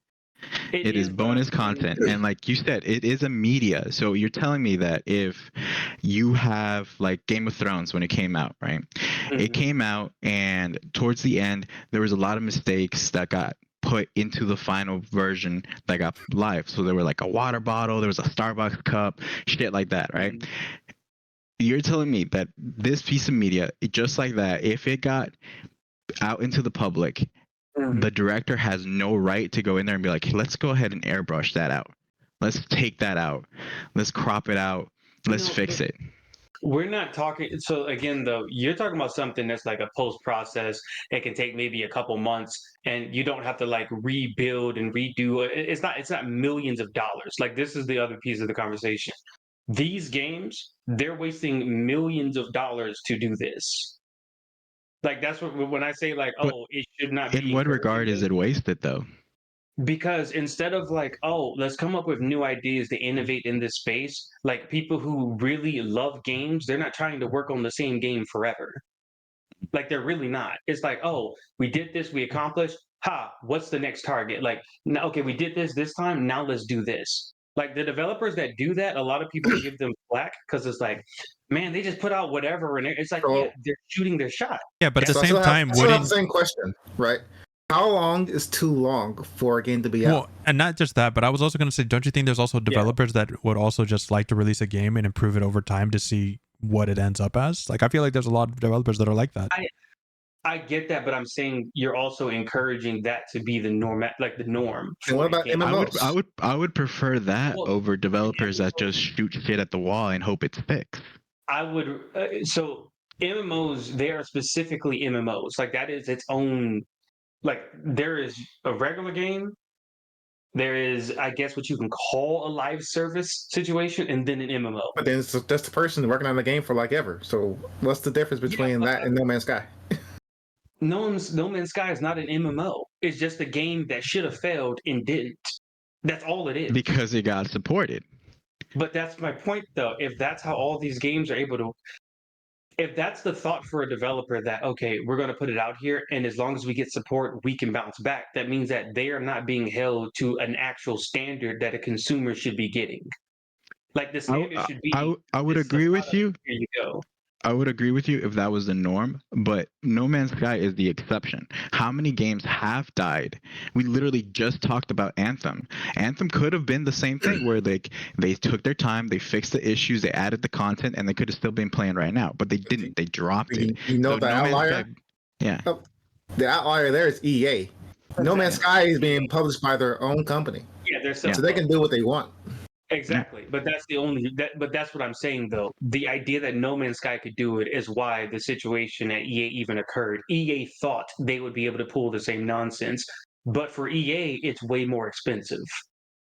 It is bonus content. And like you said, it is a media. So you're telling me that if you have like Game of Thrones when it came out, right? Mm-hmm. It came out and towards the end, there was a lot of mistakes that got put into the final version that got live. So there were like a water bottle, there was a Starbucks cup, shit like that, right? Mm-hmm. You're telling me that this piece of media, just like that, if it got out into the public, the director has no right to go in there and be like, let's go ahead and airbrush that out. Let's take that out. Let's crop it out. Let's fix it. We're not talking. So again, though, you're talking about something that's like a post process. It can take maybe a couple months, and you don't have to like rebuild and redo. It's not millions of dollars. Like, this is the other piece of the conversation. These games, they're wasting millions of dollars to do this. Like, that's what, when I say like, oh, it should not be. In what regard is it wasted though? Because instead of like, oh, let's come up with new ideas to innovate in this space, like people who really love games, they're not trying to work on the same game forever. Like, they're really not. It's like, oh, we did this, we accomplished. What's the next target? Like, okay, we did this time, now let's do this. Like, the developers that do that, a lot of people give them flack because it's like, man, they just put out whatever, and it's like, yeah, they're shooting their shot. Yeah, but at the same time, I have the same question, right? How long is too long for a game to be out? Well, and not just that, but I was also going to say, don't you think there's also developers that would also just like to release a game and improve it over time to see what it ends up as? Like, I feel like there's a lot of developers that are like that. I get that, but I'm saying you're also encouraging that to be the norm, like the norm. And what about MMOs? I would prefer that over developers that just shoot shit at the wall and hope it's fixed. I would. So MMOs, they are specifically MMOs. Like, that is its own. Like, there is a regular game. There is, I guess, what you can call a live service situation, and then an MMO. But then it's just the person working on the game for like ever. So what's the difference between that and No Man's Sky? No Man's Sky is not an MMO. It's just a game that should have failed and didn't. That's all it is. Because it got supported. But that's my point, though. If that's how all these games are able to, if that's the thought for a developer that, okay, we're going to put it out here, and as long as we get support, we can bounce back. That means that they are not being held to an actual standard that a consumer should be getting. Like, the standard should be. I would agree with you. Here you go. I would agree with you if that was the norm, but No Man's Sky is the exception. How many games have died? We literally just talked about Anthem. Anthem could have been the same thing where they took their time, they fixed the issues, they added the content, and they could have still been playing right now, but they didn't. They dropped it. You know, so the outlier? Yeah. The outlier there is EA. No Man's Sky is being published by their own company. Yeah, so they can do what they want. Exactly, but that's the only but that's what I'm saying, though. The idea that No Man's Sky could do it is why the situation at EA even occurred. EA thought they would be able to pull the same nonsense, but for EA, it's way more expensive.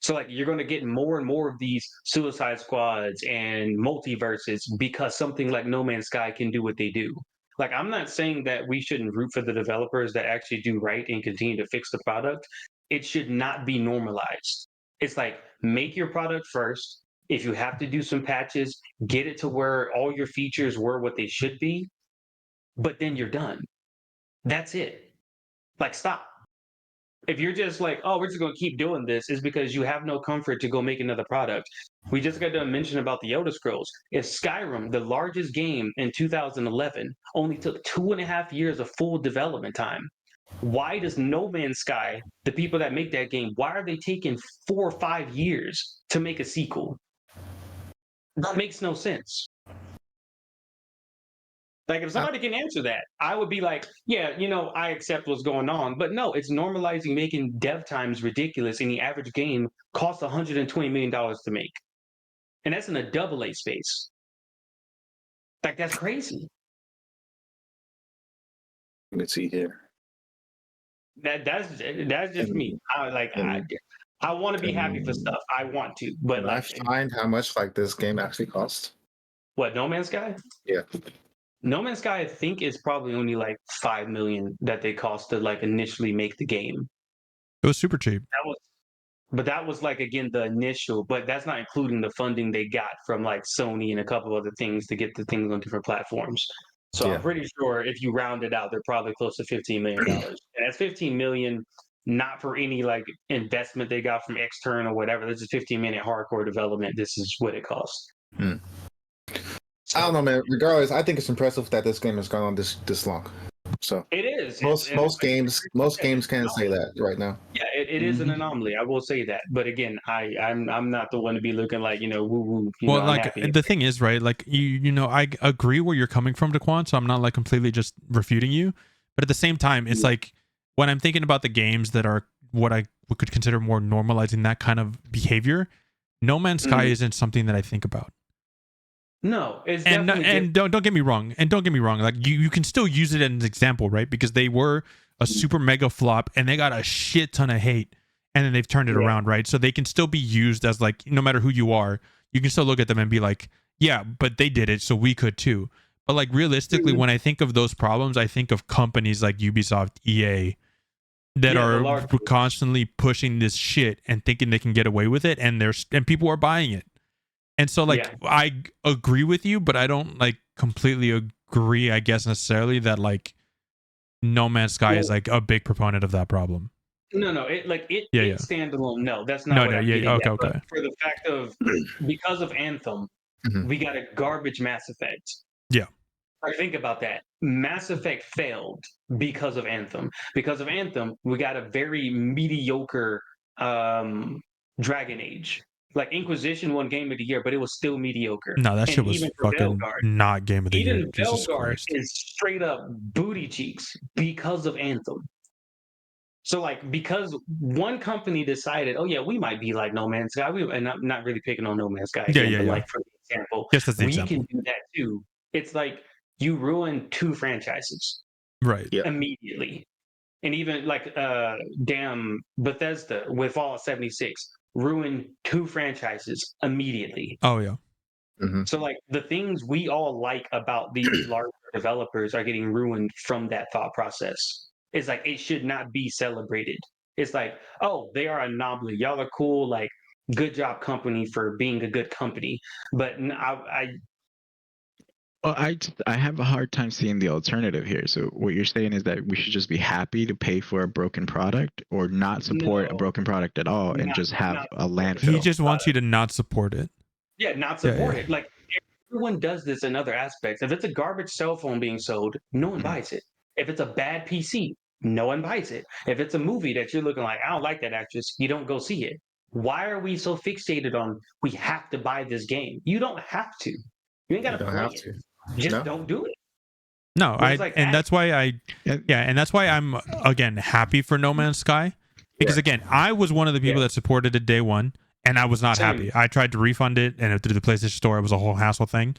So, like, you're going to get more and more of these Suicide Squads and multiverses because something like No Man's Sky can do what they do. Like, I'm not saying that we shouldn't root for the developers that actually do right and continue to fix the product. It should not be normalized. It's like, make your product first. If you have to do some patches, get it to where all your features were what they should be, but then you're done. That's it. Like, stop. If you're just like, oh, we're just going to keep doing this, is because you have no comfort to go make another product. We just got to mention about the Elder Scrolls. If Skyrim, the largest game in 2011, only took 2.5 years of full development time, why does No Man's Sky, the people that make that game, why are they taking 4 or 5 years to make a sequel? That makes no sense. Like, if somebody can answer that, I would be like, yeah, I accept what's going on. But no, it's normalizing making dev times ridiculous, and the average game costs $120 million to make. And that's in a AA space. Like, that's crazy. Let me see here. That's just me. I want to be happy for stuff. I want to. But can I find how much like this game actually cost? What, No Man's Sky? Yeah. No Man's Sky, I think, is probably only like $5 million that they cost to like initially make the game. It was super cheap. That was like, again, the initial, but that's not including the funding they got from like Sony and a couple other things to get the things on different platforms. So I'm pretty sure if you round it out, they're probably close to $15 million. And that's $15 million, not for any like investment they got from external or whatever. This is 15-minute hardcore development. This is what it costs. I don't know, man. Regardless, I think it's impressive that this game has gone on this long. So it is. Most games can say that right now. Yeah, it is an anomaly. I will say that. But again, I'm not the one to be looking like, woo woo. Well, like the thing is, right? Like I agree where you're coming from, Daquan. So I'm not like completely just refuting you. But at the same time, it's like when I'm thinking about the games that are what I could consider more normalizing that kind of behavior, No Man's Sky isn't something that I think about. No, it's and don't get me wrong. And don't get me wrong. Like you can still use it as an example, right? Because they were a super mega flop and they got a shit ton of hate, and then they've turned it around, right? So they can still be used as like, no matter who you are, you can still look at them and be like, yeah, but they did it, so we could too. But like realistically, when I think of those problems, I think of companies like Ubisoft, EA, that are constantly pushing this shit and thinking they can get away with it, and people are buying it. And so like I agree with you, but I don't like completely agree, I guess, necessarily that like No Man's Sky is like a big proponent of that problem. No, it standalone. No, that's not what I'm getting at. Okay. But for the fact of, because of Anthem, we got a garbage Mass Effect. Yeah. Like, think about that. Mass Effect failed because of Anthem. Because of Anthem, we got a very mediocre Dragon Age. Like, Inquisition won Game of the Year, but it was still mediocre. No, that shit was fucking not Game of the Year. Even Belgard is straight up booty cheeks because of Anthem. So, like, because one company decided, oh yeah, we might be like No Man's Sky, and I'm not really picking on No Man's Sky again, but like, for example, we can do that too. It's like you ruin 2 franchises, right? Immediately, and even like Bethesda with Fallout 76. Ruin 2 franchises immediately. Oh yeah. So like the things we all like about these larger developers are getting ruined from that thought process. It's like it should not be celebrated. It's like, oh, they are an anomaly. Y'all are cool. Like, good job, company, for being a good company. But I have a hard time seeing the alternative here. So what you're saying is that we should just be happy to pay for a broken product, or not support a broken product at all, and just have a landfill. He just wants you to not support it. Yeah, not support it. Like, everyone does this in other aspects. If it's a garbage cell phone being sold, no one buys it. If it's a bad PC, no one buys it. If it's a movie that you're looking like, I don't like that actress, you don't go see it. Why are we so fixated on, we have to buy this game? You don't have to. You ain't got to play it. Just don't do it. No, that's why I'm again happy for No Man's Sky, because again, I was one of the people that supported it day one, and I was not happy. I tried to refund it, and through the PlayStation Store, it was a whole hassle thing.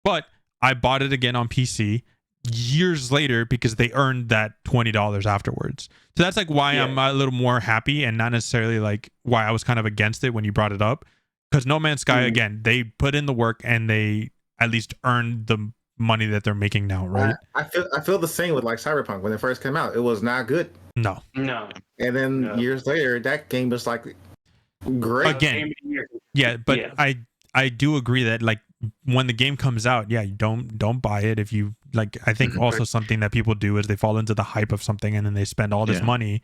But I bought it again on PC years later because they earned that $20 afterwards. So that's like why I'm a little more happy, and not necessarily like why I was kind of against it when you brought it up. Because No Man's Sky, again, they put in the work and they at least earned the money that they're making now, right? I feel the same with like Cyberpunk. When it first came out, it was not good. No. And then years later, that game was like great. Again, but I do agree that like when the game comes out, you don't buy it if you like. I think also something that people do is they fall into the hype of something and then they spend all this money.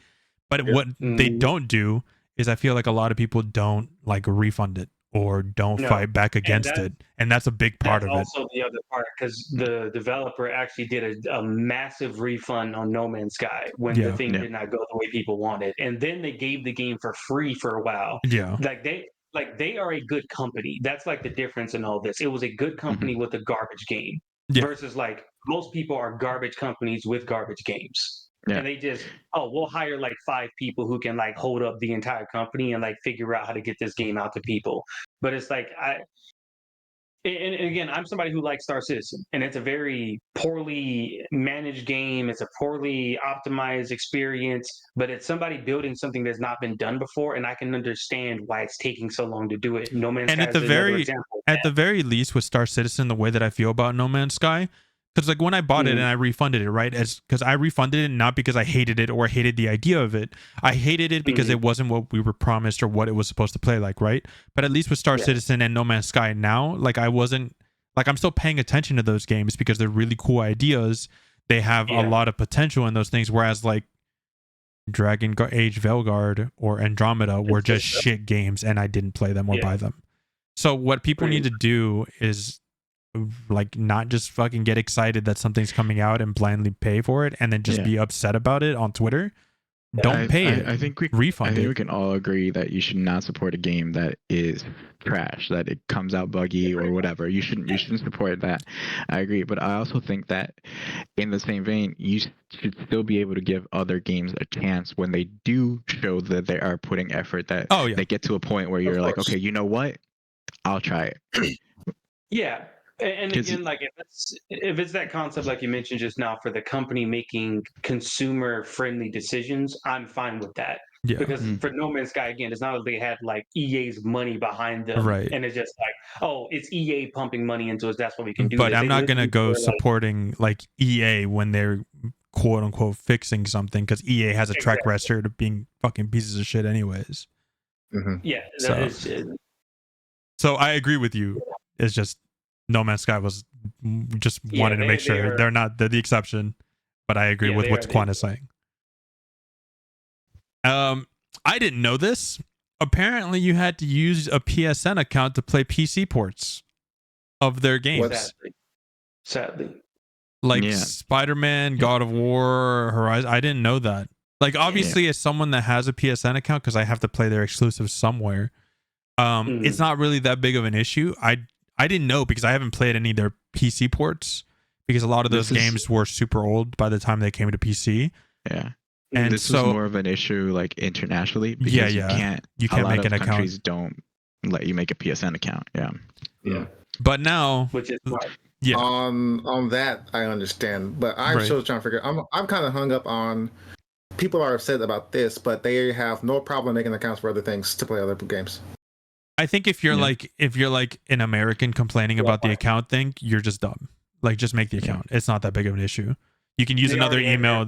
But what they don't do is I feel like a lot of people don't like refund it or don't fight back against it. And that's a big part of it. That's also the other part, because the developer actually did a massive refund on No Man's Sky when the thing did not go the way people wanted. And then they gave the game for free for a while. Yeah. Like they are a good company. That's like the difference in all this. It was a good company with a garbage game versus like most people are garbage companies with garbage games. Yeah. And they just, we'll hire like 5 people who can like hold up the entire company and like figure out how to get this game out to people. But it's like, and again, I'm somebody who likes Star Citizen, and it's a very poorly managed game. It's a poorly optimized experience, but it's somebody building something that's not been done before, and I can understand why it's taking so long to do it. No Man's Sky is another example. At the very least, with Star Citizen, the way that I feel about No Man's Sky, because like when I bought it and I refunded it, right? Because I refunded it not because I hated it or hated the idea of it. I hated it because it wasn't what we were promised or what it was supposed to play like, right? But at least with Star Citizen and No Man's Sky now, like I wasn't like I'm still paying attention to those games because they're really cool ideas. They have a lot of potential in those things. Whereas like Dragon Age Veilguard or Andromeda were just shit games, and I didn't play them or buy them. So what people need to do is like not just fucking get excited that something's coming out and blindly pay for it and then just be upset about it on Twitter. Don't pay it. I think refund I think we can all agree that you should not support a game that is trash, that it comes out buggy or whatever. You shouldn't support that. I agree, but I also think that in the same vein, you should still be able to give other games a chance when they do show that they are putting effort, that they get to a point where you're like, okay, you know what? I'll try it. Yeah. And again, like if it's that concept, like you mentioned just now, for the company making consumer-friendly decisions, I'm fine with that. Yeah. Because for No Man's Sky, again, it's not like they had like EA's money behind them, right? And it's just like, it's EA pumping money into us. That's what we can do. But I'm not gonna go supporting like EA when they're quote unquote fixing something, because EA has a track record of being fucking pieces of shit, anyways. Yeah. So I agree with you. It's just No Man's Sky was just wanting to make sure they're not the exception, but I agree with what Quan is saying. I didn't know this. Apparently, you had to use a PSN account to play PC ports of their games. Sadly. Like Spider-Man, God of War, Horizon. I didn't know that. Like, obviously, as someone that has a PSN account, because I have to play their exclusives somewhere, it's not really that big of an issue. I didn't know because I haven't played any of their PC ports, because a lot of those games were super old by the time they came to PC. Yeah. And this is more of an issue like internationally, because you can't make an account. Countries don't let you make a PSN account. Yeah. But now, which is smart. Yeah. On that I understand, but I'm still trying to figure. I'm kind of hung up on people are upset about this, but they have no problem making accounts for other things to play other games. I think if you're like an American complaining about the account thing, you're just dumb. Like, just make the account. It's not that big of an issue. You can use another email.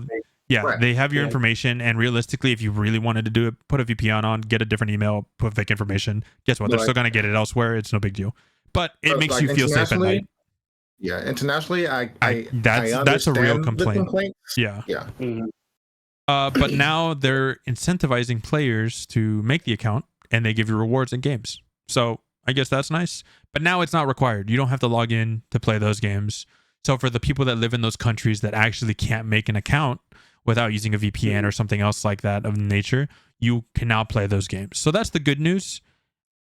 They have your information, and realistically, if you really wanted to do it, put a VPN on, get a different email, put fake information. Guess what? They're still gonna get it elsewhere. It's no big deal. But it makes you feel safe at night. Yeah, internationally, that's a real complaint. Yeah. But now they're incentivizing players to make the account, and they give you rewards in games. So I guess that's nice. But now it's not required. You don't have to log in to play those games. So for the people that live in those countries that actually can't make an account without using a VPN or something else like that of nature, you can now play those games. So that's the good news.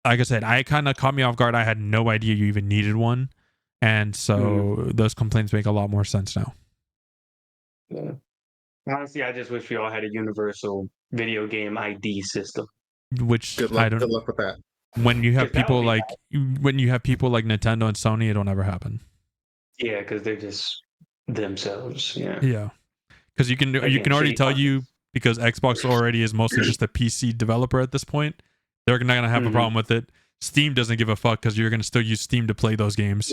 Like I said, I kind of caught me off guard. I had no idea you even needed one. And so those complaints make a lot more sense now. Yeah. Honestly, I just wish we all had a universal video game ID system. Which good luck with that. When you have people like Nintendo and Sony, it'll never happen. Yeah, because they're just themselves. Yeah. Because you can already tell you, because Xbox already is mostly just a PC developer at this point, they're not gonna have a problem with it. Steam doesn't give a fuck, because you're gonna still use Steam to play those games.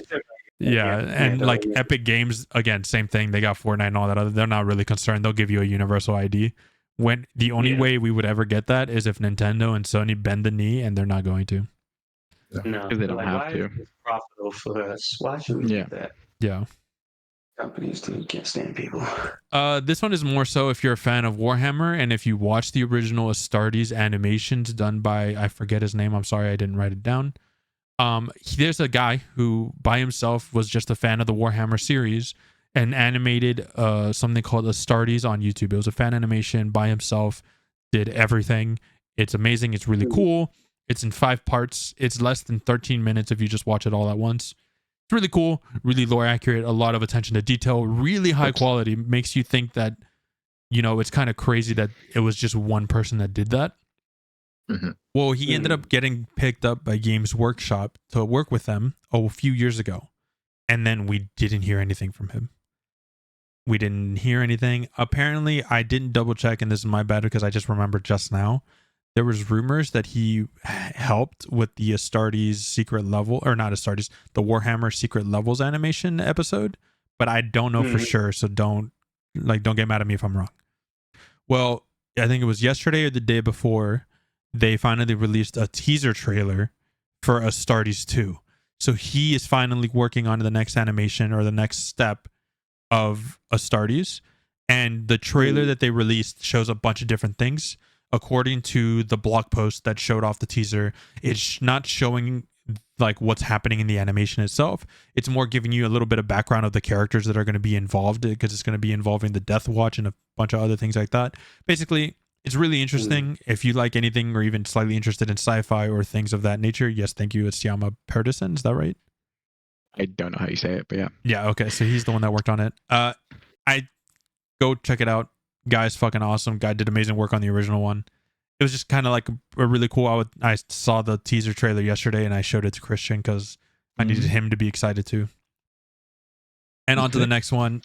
And like Epic Games, again, same thing. They got Fortnite and all that other. They're not really concerned. They'll give you a universal ID. When the only way we would ever get that is if Nintendo and Sony bend the knee, and they're not going to. No, they don't have to. It's profitable for us. Why should we do that? Yeah. companies, dude, can't stand people. This one is more so if you're a fan of Warhammer and if you watch the original Astartes animations done by, I forget his name. I'm sorry, I didn't write it down. There's a guy who by himself was just a fan of the Warhammer series and animated something called Astartes on YouTube. It was a fan animation by himself, did everything. It's amazing. It's really cool. It's in 5 parts. It's less than 13 minutes if you just watch it all at once. It's really cool, really lore accurate, a lot of attention to detail, really high quality. Makes you think that, you know, it's kind of crazy that it was just one person that did that. Mm-hmm. Well, he ended up getting picked up by Games Workshop to work with them a few years ago. And then we didn't hear anything from him. We didn't hear anything. Apparently, I didn't double check, and this is my bad because I just remembered just now. There was rumors that he helped with the Astartes secret level, or not Astartes, the Warhammer secret levels animation episode, but I don't know for sure. So don't get mad at me if I'm wrong. Well, I think it was yesterday or the day before they finally released a teaser trailer for Astartes 2. So he is finally working on the next animation or the next step of Astartes, and the trailer that they released shows a bunch of different things. According to the blog post that showed off the teaser, it's not showing like what's happening in the animation itself. It's more giving you a little bit of background of the characters that are going to be involved, because it's going to be involving the Death Watch and a bunch of other things like that. Basically, it's really interesting. If you like anything or even slightly interested in sci-fi or things of that nature, yes, thank you. It's Yama Pedersen. Is that right? I don't know how you say it, but yeah. Yeah, okay. So he's the one that worked on it. I go check it out. Guy's fucking awesome. Guy did amazing work on the original one. It was just kind of like a really cool. I saw the teaser trailer yesterday and I showed it to Christian because I needed him to be excited too. And on to the next one.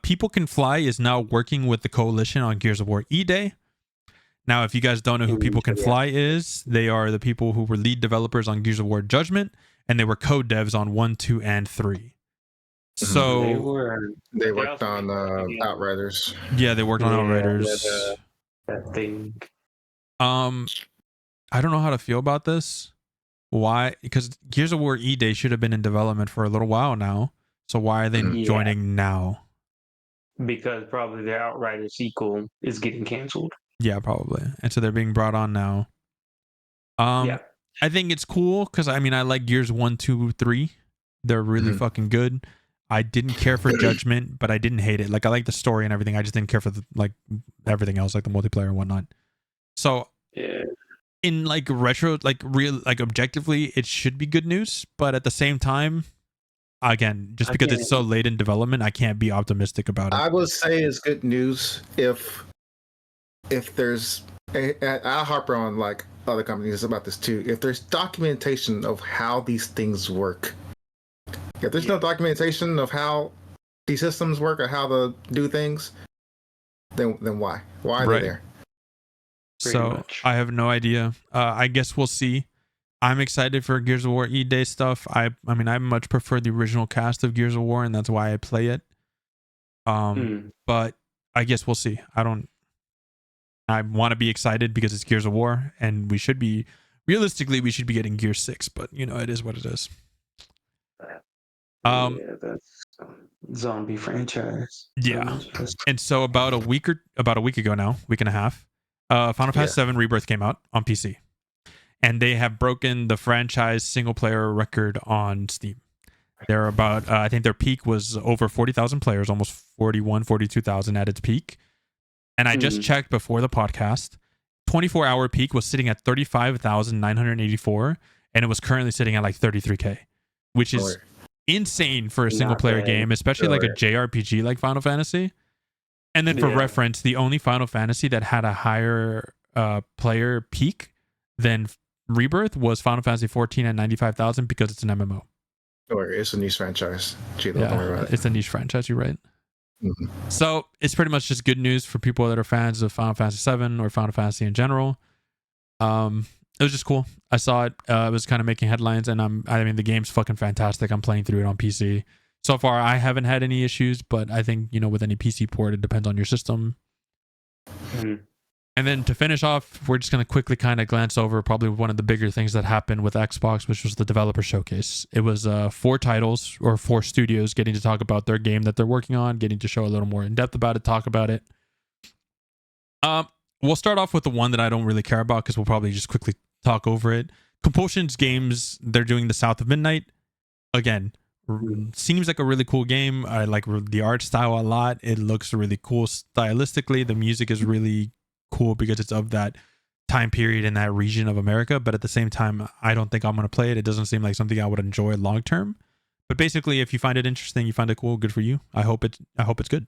People Can Fly is now working with the Coalition on Gears of War E-Day. Now, if you guys don't know who People Can Fly is, they are the people who were lead developers on Gears of War Judgment, and they were co-devs on 1, 2, and 3. So they worked on Outriders. Yeah, they worked on Outriders. That thing. I don't know how to feel about this. Why? Because Gears of War E-Day should have been in development for a little while now. So why are they joining now? Because probably the Outriders sequel is getting canceled. Yeah, probably. And so they're being brought on now. I think it's cool because I like Gears 1, 2, 3. They're really fucking good. I didn't care for Judgment, but I didn't hate it. Like, I like the story and everything. I just didn't care for everything else, like the multiplayer and whatnot. So in retro, objectively, it should be good news. But at the same time, again, just because it's so late in development, I can't be optimistic about it. I would say it's good news if there's, I'll harp on like other companies about this too. If there's documentation of how these things work. If there's no documentation of how these systems work or how to do things, then why? Why are they there? So I have no idea. I guess we'll see. I'm excited for Gears of War E-Day stuff. I much prefer the original cast of Gears of War, and that's why I play it. But I guess we'll see. I want to be excited because it's Gears of War, and we should be getting Gear 6, but it is what it is. That's zombie franchise. Yeah. And so about a week ago now, week and a half, Final Fantasy VII Rebirth came out on PC. And they have broken the franchise single player record on Steam. They're about, I think their peak was over 40,000 players, almost 42,000 at its peak. And I just checked before the podcast. 24-hour peak was sitting at 35,984, and it was currently sitting at like 33K, which is insane for a single player game, especially like a JRPG like Final Fantasy. And then for reference, the only Final Fantasy that had a higher player peak than Rebirth was Final Fantasy 14 at 95,000 because it's an MMO. It's a niche franchise. Don't worry about it. It's a niche franchise, you're right. So it's pretty much just good news for people that are fans of Final Fantasy VII or Final Fantasy in general. It was just cool. I saw it. It was kind of making headlines, and the game's fucking fantastic. I'm playing through it on PC. So far, I haven't had any issues, but I think with any PC port, it depends on your system. And then to finish off, we're just going to quickly kind of glance over probably one of the bigger things that happened with Xbox, which was the developer showcase. It was 4 titles or 4 studios getting to talk about their game that they're working on, getting to show a little more in depth about it, talk about it. We'll start off with the one that I don't really care about because we'll probably just quickly talk over it. Compulsion's Games, they're doing the South of Midnight. Again, seems like a really cool game. I like the art style a lot. It looks really cool stylistically. The music is really cool because it's of that time period in that region of America, but at the same time I don't think I'm going to play it. It doesn't seem like something I would enjoy long term, but basically if you find it interesting, you find it cool, good for you. I hope it's good.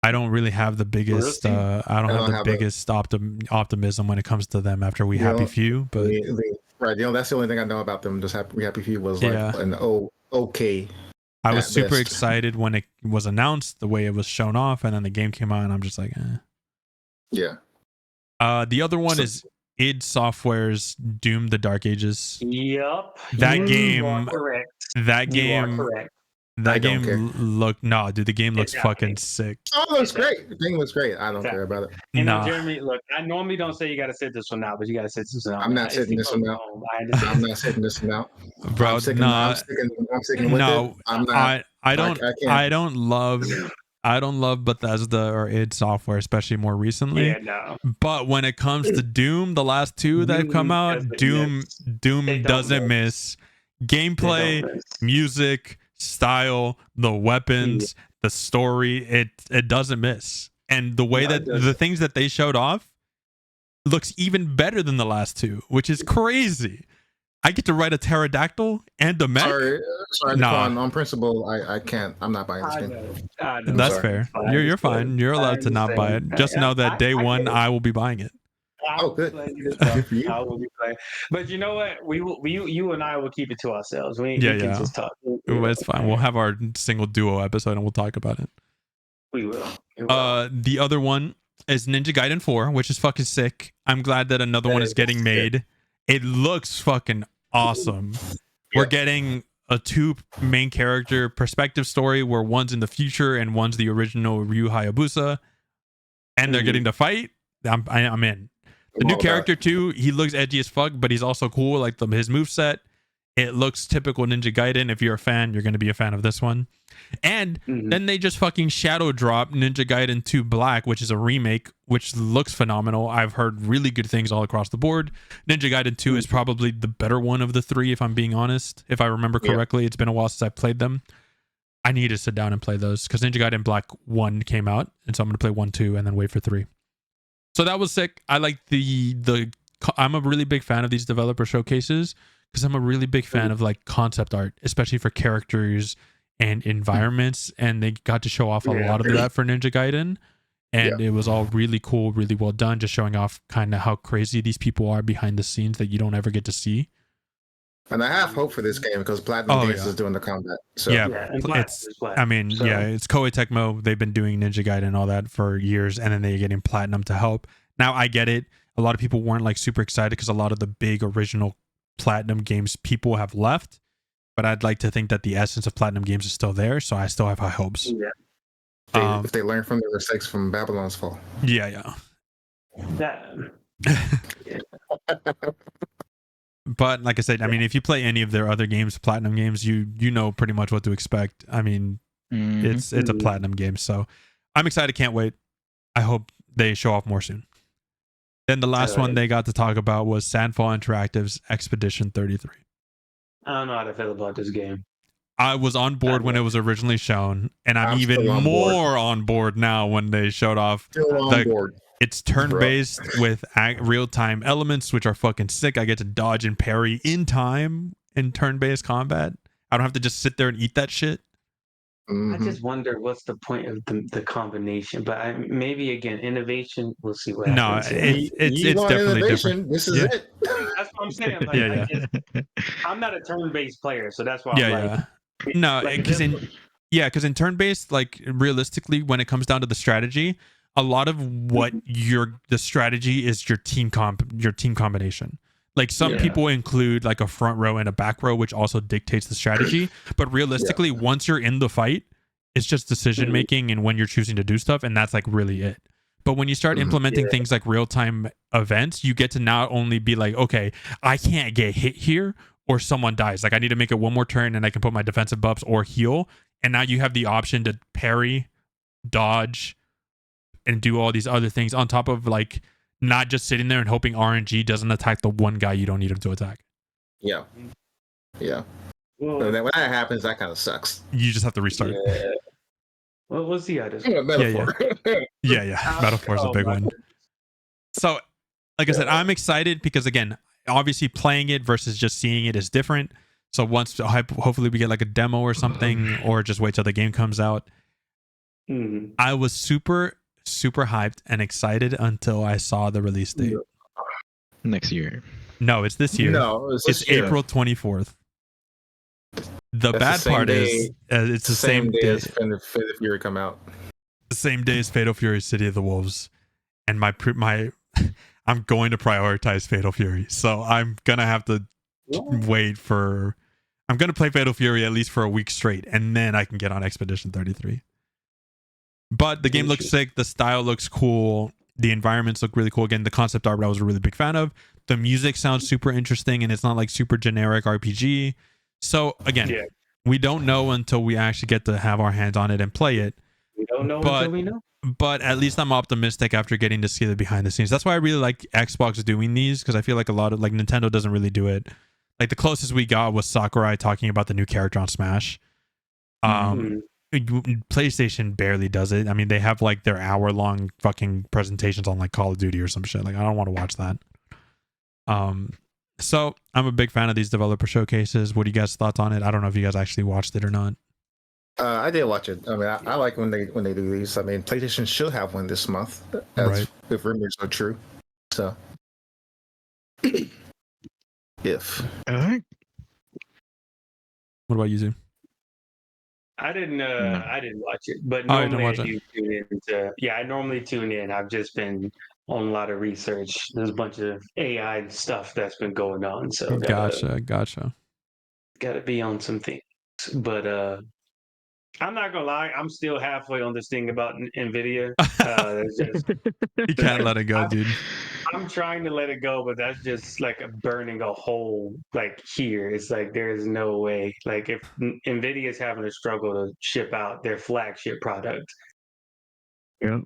I don't really have the biggest I don't have the biggest optimism when it comes to them after We Happy Few, but right, that's the only thing I know about them. Just We Happy Few was like an okay. I was super excited when it was announced, the way it was shown off, and then the game came out, and I'm just like, eh. Yeah. The other one is id Software's Doom: The Dark Ages. Yep. That game. You are correct. That game. You are correct. That game dude, the game looks fucking sick. Oh, it looks great. The thing looks great. I don't care about it. You know, Jeremy, look, I normally don't say you got to sit this one out, but you got to sit this one out. I'm not sitting this one out. I'm not sitting this one out. Bro, I'm sticking with it. I'm not. I don't love Bethesda or id Software, especially more recently. Yeah, no. But when it comes to Doom, the last 2 that have come out, Doom doesn't miss. Gameplay, music, style, the weapons, the story, it doesn't miss. And the way that the things that they showed off looks even better than the last 2, which is crazy. I get to ride a pterodactyl and a mech. Sorry, on principle, I can't. I'm not buying this game. That's fair. You're fine. You're allowed to not buy it. Just know that day one, I will be buying it. Good. I will be playing. But you know what? You and I will keep it to ourselves. We can just talk. It's fine. We'll have our single duo episode and we'll talk about it. We will. The other one is Ninja Gaiden 4, which is fucking sick. I'm glad that another one is getting made. It looks fucking awesome. We're getting a 2 main character perspective story where one's in the future and one's the original Ryu Hayabusa, and they're getting to fight. I'm in. The new character too, he looks edgy as fuck, but he's also cool. Like his moveset, it looks typical Ninja Gaiden. If you're a fan, you're going to be a fan of this one. And then they just fucking shadow drop Ninja Gaiden 2 Black, which is a remake, which looks phenomenal. I've heard really good things all across the board. Ninja Gaiden 2 is probably the better one of the 3, if I'm being honest. If I remember correctly, it's been a while since I played them. I need to sit down and play those because Ninja Gaiden Black 1 came out, and so I'm going to play 1, 2, and then wait for 3. So that was sick. I like I'm a really big fan of these developer showcases because I'm a really big fan of like concept art, especially for characters and environments. And they got to show off a lot of that for Ninja Gaiden. And it was all really cool, really well done, just showing off kind of how crazy these people are behind the scenes that you don't ever get to see. And I have hope for this game because Platinum Games is doing the combat. So. It's Koei Tecmo. They've been doing Ninja Gaiden and all that for years, and then they're getting Platinum to help. Now, I get it. A lot of people weren't like super excited because a lot of the big original Platinum Games people have left, but I'd like to think that the essence of Platinum Games is still there, so I still have high hopes. Yeah. If they learn from their mistakes from Babylon's Fall. Yeah. But like I said, I mean, if you play any of their other games, Platinum Games, you know pretty much what to expect. I mean, it's a Platinum game, so I'm excited. Can't wait. I hope they show off more soon. Then the last one they got to talk about was Sandfall Interactive's Expedition 33. I don't know how to feel about this game. I was on board when it was originally shown, and I'm even more on board now when they showed off. Still on board. It's turn-based with real-time elements, which are fucking sick. I get to dodge and parry in time in turn-based combat. I don't have to just sit there and eat that shit. I just wonder what's the point of the combination. But maybe, again, innovation, we'll see what happens. No, it's definitely different. This is it. That's what I'm saying. Like, I'm not a turn-based player, so that's why I'm like... No, because in turn-based, like, realistically, when it comes down to the strategy... A lot of what the strategy is your team combination. Like some people include like a front row and a back row, which also dictates the strategy. But realistically, once you're in the fight, it's just decision making and when you're choosing to do stuff, and that's like really it. But when you start implementing things like real-time events, you get to not only be like, okay, I can't get hit here or someone dies. Like I need to make it one more turn and I can put my defensive buffs or heal. And now you have the option to parry, dodge, and do all these other things on top of like not just sitting there and hoping RNG doesn't attack the one guy you don't need him to attack. Yeah. Well, and then when that happens, that kind of sucks. You just have to restart. Yeah. Well, we'll see how this goes. Metaphor. Yeah. Metaphor is a big one. So, like I said, I'm excited because, again, obviously playing it versus just seeing it is different. So once, hopefully we get like a demo or something, or just wait till the game comes out. I was super hyped and excited until I saw the release date. Next year. No, it's this year. No, it's April 24th. The bad part is it's the same day as Fatal Fury come out. The same day as Fatal Fury City of the Wolves, and my I'm going to prioritize Fatal Fury, so I'm gonna have to wait for. I'm gonna play Fatal Fury at least for a week straight, and then I can get on Expedition 33. But the game looks sick. The style looks cool. The environments look really cool. Again, the concept art I was a really big fan of. The music sounds super interesting, and it's not like super generic RPG. So again, we don't know until we actually get to have our hands on it and play it. We don't know until we know. But at least I'm optimistic after getting to see the behind the scenes. That's why I really like Xbox doing these, because I feel like a lot of like Nintendo doesn't really do it. Like the closest we got was Sakurai talking about the new character on Smash. PlayStation barely does it. I mean, they have like their hour-long fucking presentations on like Call of Duty or some shit. Like I don't want to watch that. So I'm a big fan of these developer showcases. What do you guys' thoughts on it? I don't know if you guys actually watched it or not. I did watch it. I mean, I like when they do these. I mean, PlayStation should have one this month, if rumors are true. So, if. What about you, Zoom? I didn't watch it, but normally I do tune in. I normally tune in. I've just been on a lot of research. There's a bunch of AI stuff that's been going on. So gotcha. Got to be on some things. But I'm not gonna lie, I'm still halfway on this thing about NVIDIA. You can't let it go, dude. I'm trying to let it go, but that's just like burning a hole like here. It's like there's no way. Like if NVIDIA is having a struggle to ship out their flagship product. Yep.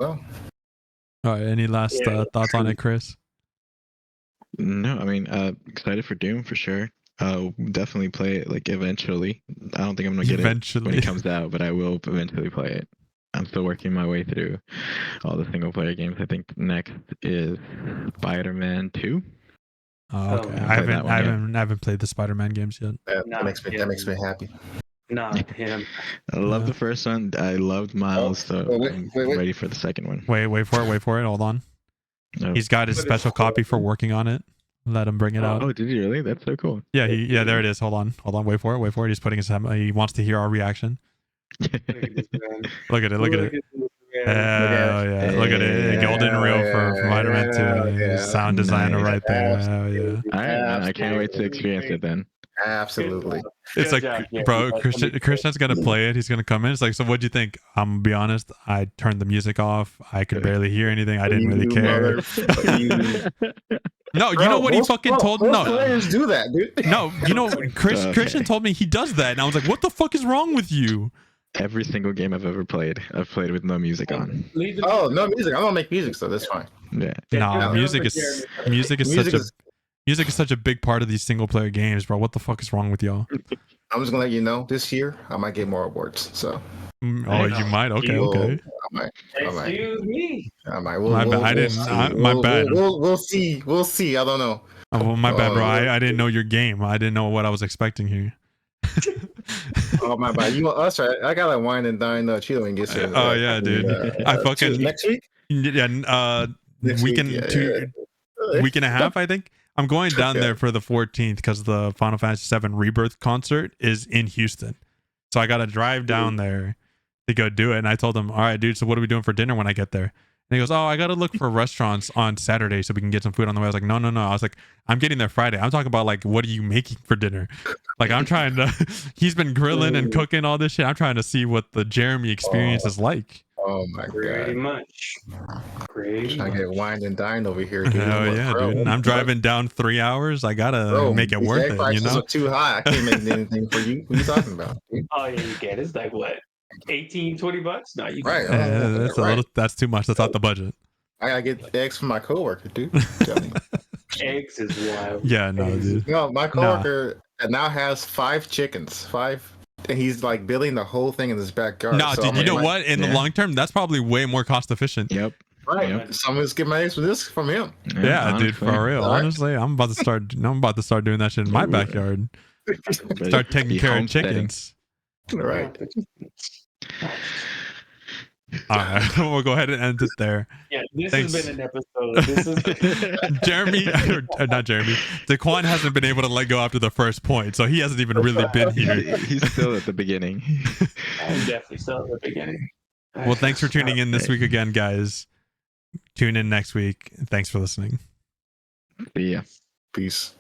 Well. All right. Any last thoughts on it, Chris? No, I mean, excited for Doom for sure. Definitely play it like eventually. I don't think I'm gonna get it when it comes out, but I will eventually play it. I'm still working my way through all the single player games. I think next is Spider-Man 2. Oh, okay. I haven't played the Spider-Man games yet. That makes me happy. Not him. I love the first one. I loved Miles, so I'm ready for the second one. Wait for it. Hold on. No. He's got his special copy for working on it. Let him bring it out. Oh, did he really? That's so cool. Yeah, there it is. Hold on. Wait for it. He's putting his he wants to hear our reaction. Look at it. Look at it. Yeah. Look at it. Golden reel for Spider-Man 2. Sound designer right there. Yeah. All right, I can't wait to experience it then. Absolutely. It's like, bro, Christian's gonna play it. He's gonna come in. It's like, so what'd you think? I'm gonna be honest. I turned the music off. I could barely hear anything. I didn't really care. No, you know what he fucking told me? No, players do that, dude. No, you know, Christian told me he does that, and I was like, what the fuck is wrong with you? Every single game I've ever played, I've played with no music on. Oh, no music. I don't make music, so that's fine. Yeah. No, music is such a big part of these single player games, bro. What the fuck is wrong with y'all? I'm just gonna let you know, this year I might get more awards. So. Oh, you might. Okay. I might. Excuse me. I might. My bad. We'll see. I don't know. Oh, well, my bad, bro. I didn't know your game. I didn't know what I was expecting here. Oh my bad. You want us, right? I gotta wine and dine Cheeto and get some. Oh yeah, dude. I fucking next week. Yeah. Week and a half, I think. I'm going down there for the 14th because the Final Fantasy VII Rebirth concert is in Houston. So I got to drive down there to go do it. And I told him, all right, dude, so what are we doing for dinner when I get there? he goes, "Oh, I got to look for restaurants on Saturday so we can get some food on the way." I was like, "No, no, no." I was like, "I'm getting there Friday." I'm talking about like, what are you making for dinner? Like, I'm trying to. He's been grilling and cooking all this shit. I'm trying to see what the Jeremy experience is like. Oh my Pretty god. much. Pretty Trying to get wined and dined over here, dude. Hell yeah, dude. I'm driving down 3 hours. I gotta make it worth it, you know? Are too high. I can't make anything for you. What are you talking about? Oh yeah, you can. It's like what? 18, 20 bucks? No, you can. Right. That's a little, that's too much. That's out the budget. I gotta get eggs from my coworker, dude. Eggs is wild. Yeah, no, dude. No, my coworker now has 5 chickens. 5. And he's like building the whole thing in his backyard. No, so dude, you know what? In the long term, that's probably way more cost efficient. Yep. Right. Yep. So I'm gonna get my eggs from this from him. Yeah, dude, for real. Right. Honestly, I'm about to start doing that shit in my backyard. Start taking care of chickens. Right. All right, we'll go ahead and end it there. Yeah, this has been an episode. This is Jeremy, or not Jeremy. Daquan hasn't been able to let go after the first point, so he hasn't even really been here. He's still at the beginning. I'm definitely still at the beginning. Well, thanks for tuning in this week again, guys. Tune in next week. Thanks for listening. Yeah. Peace.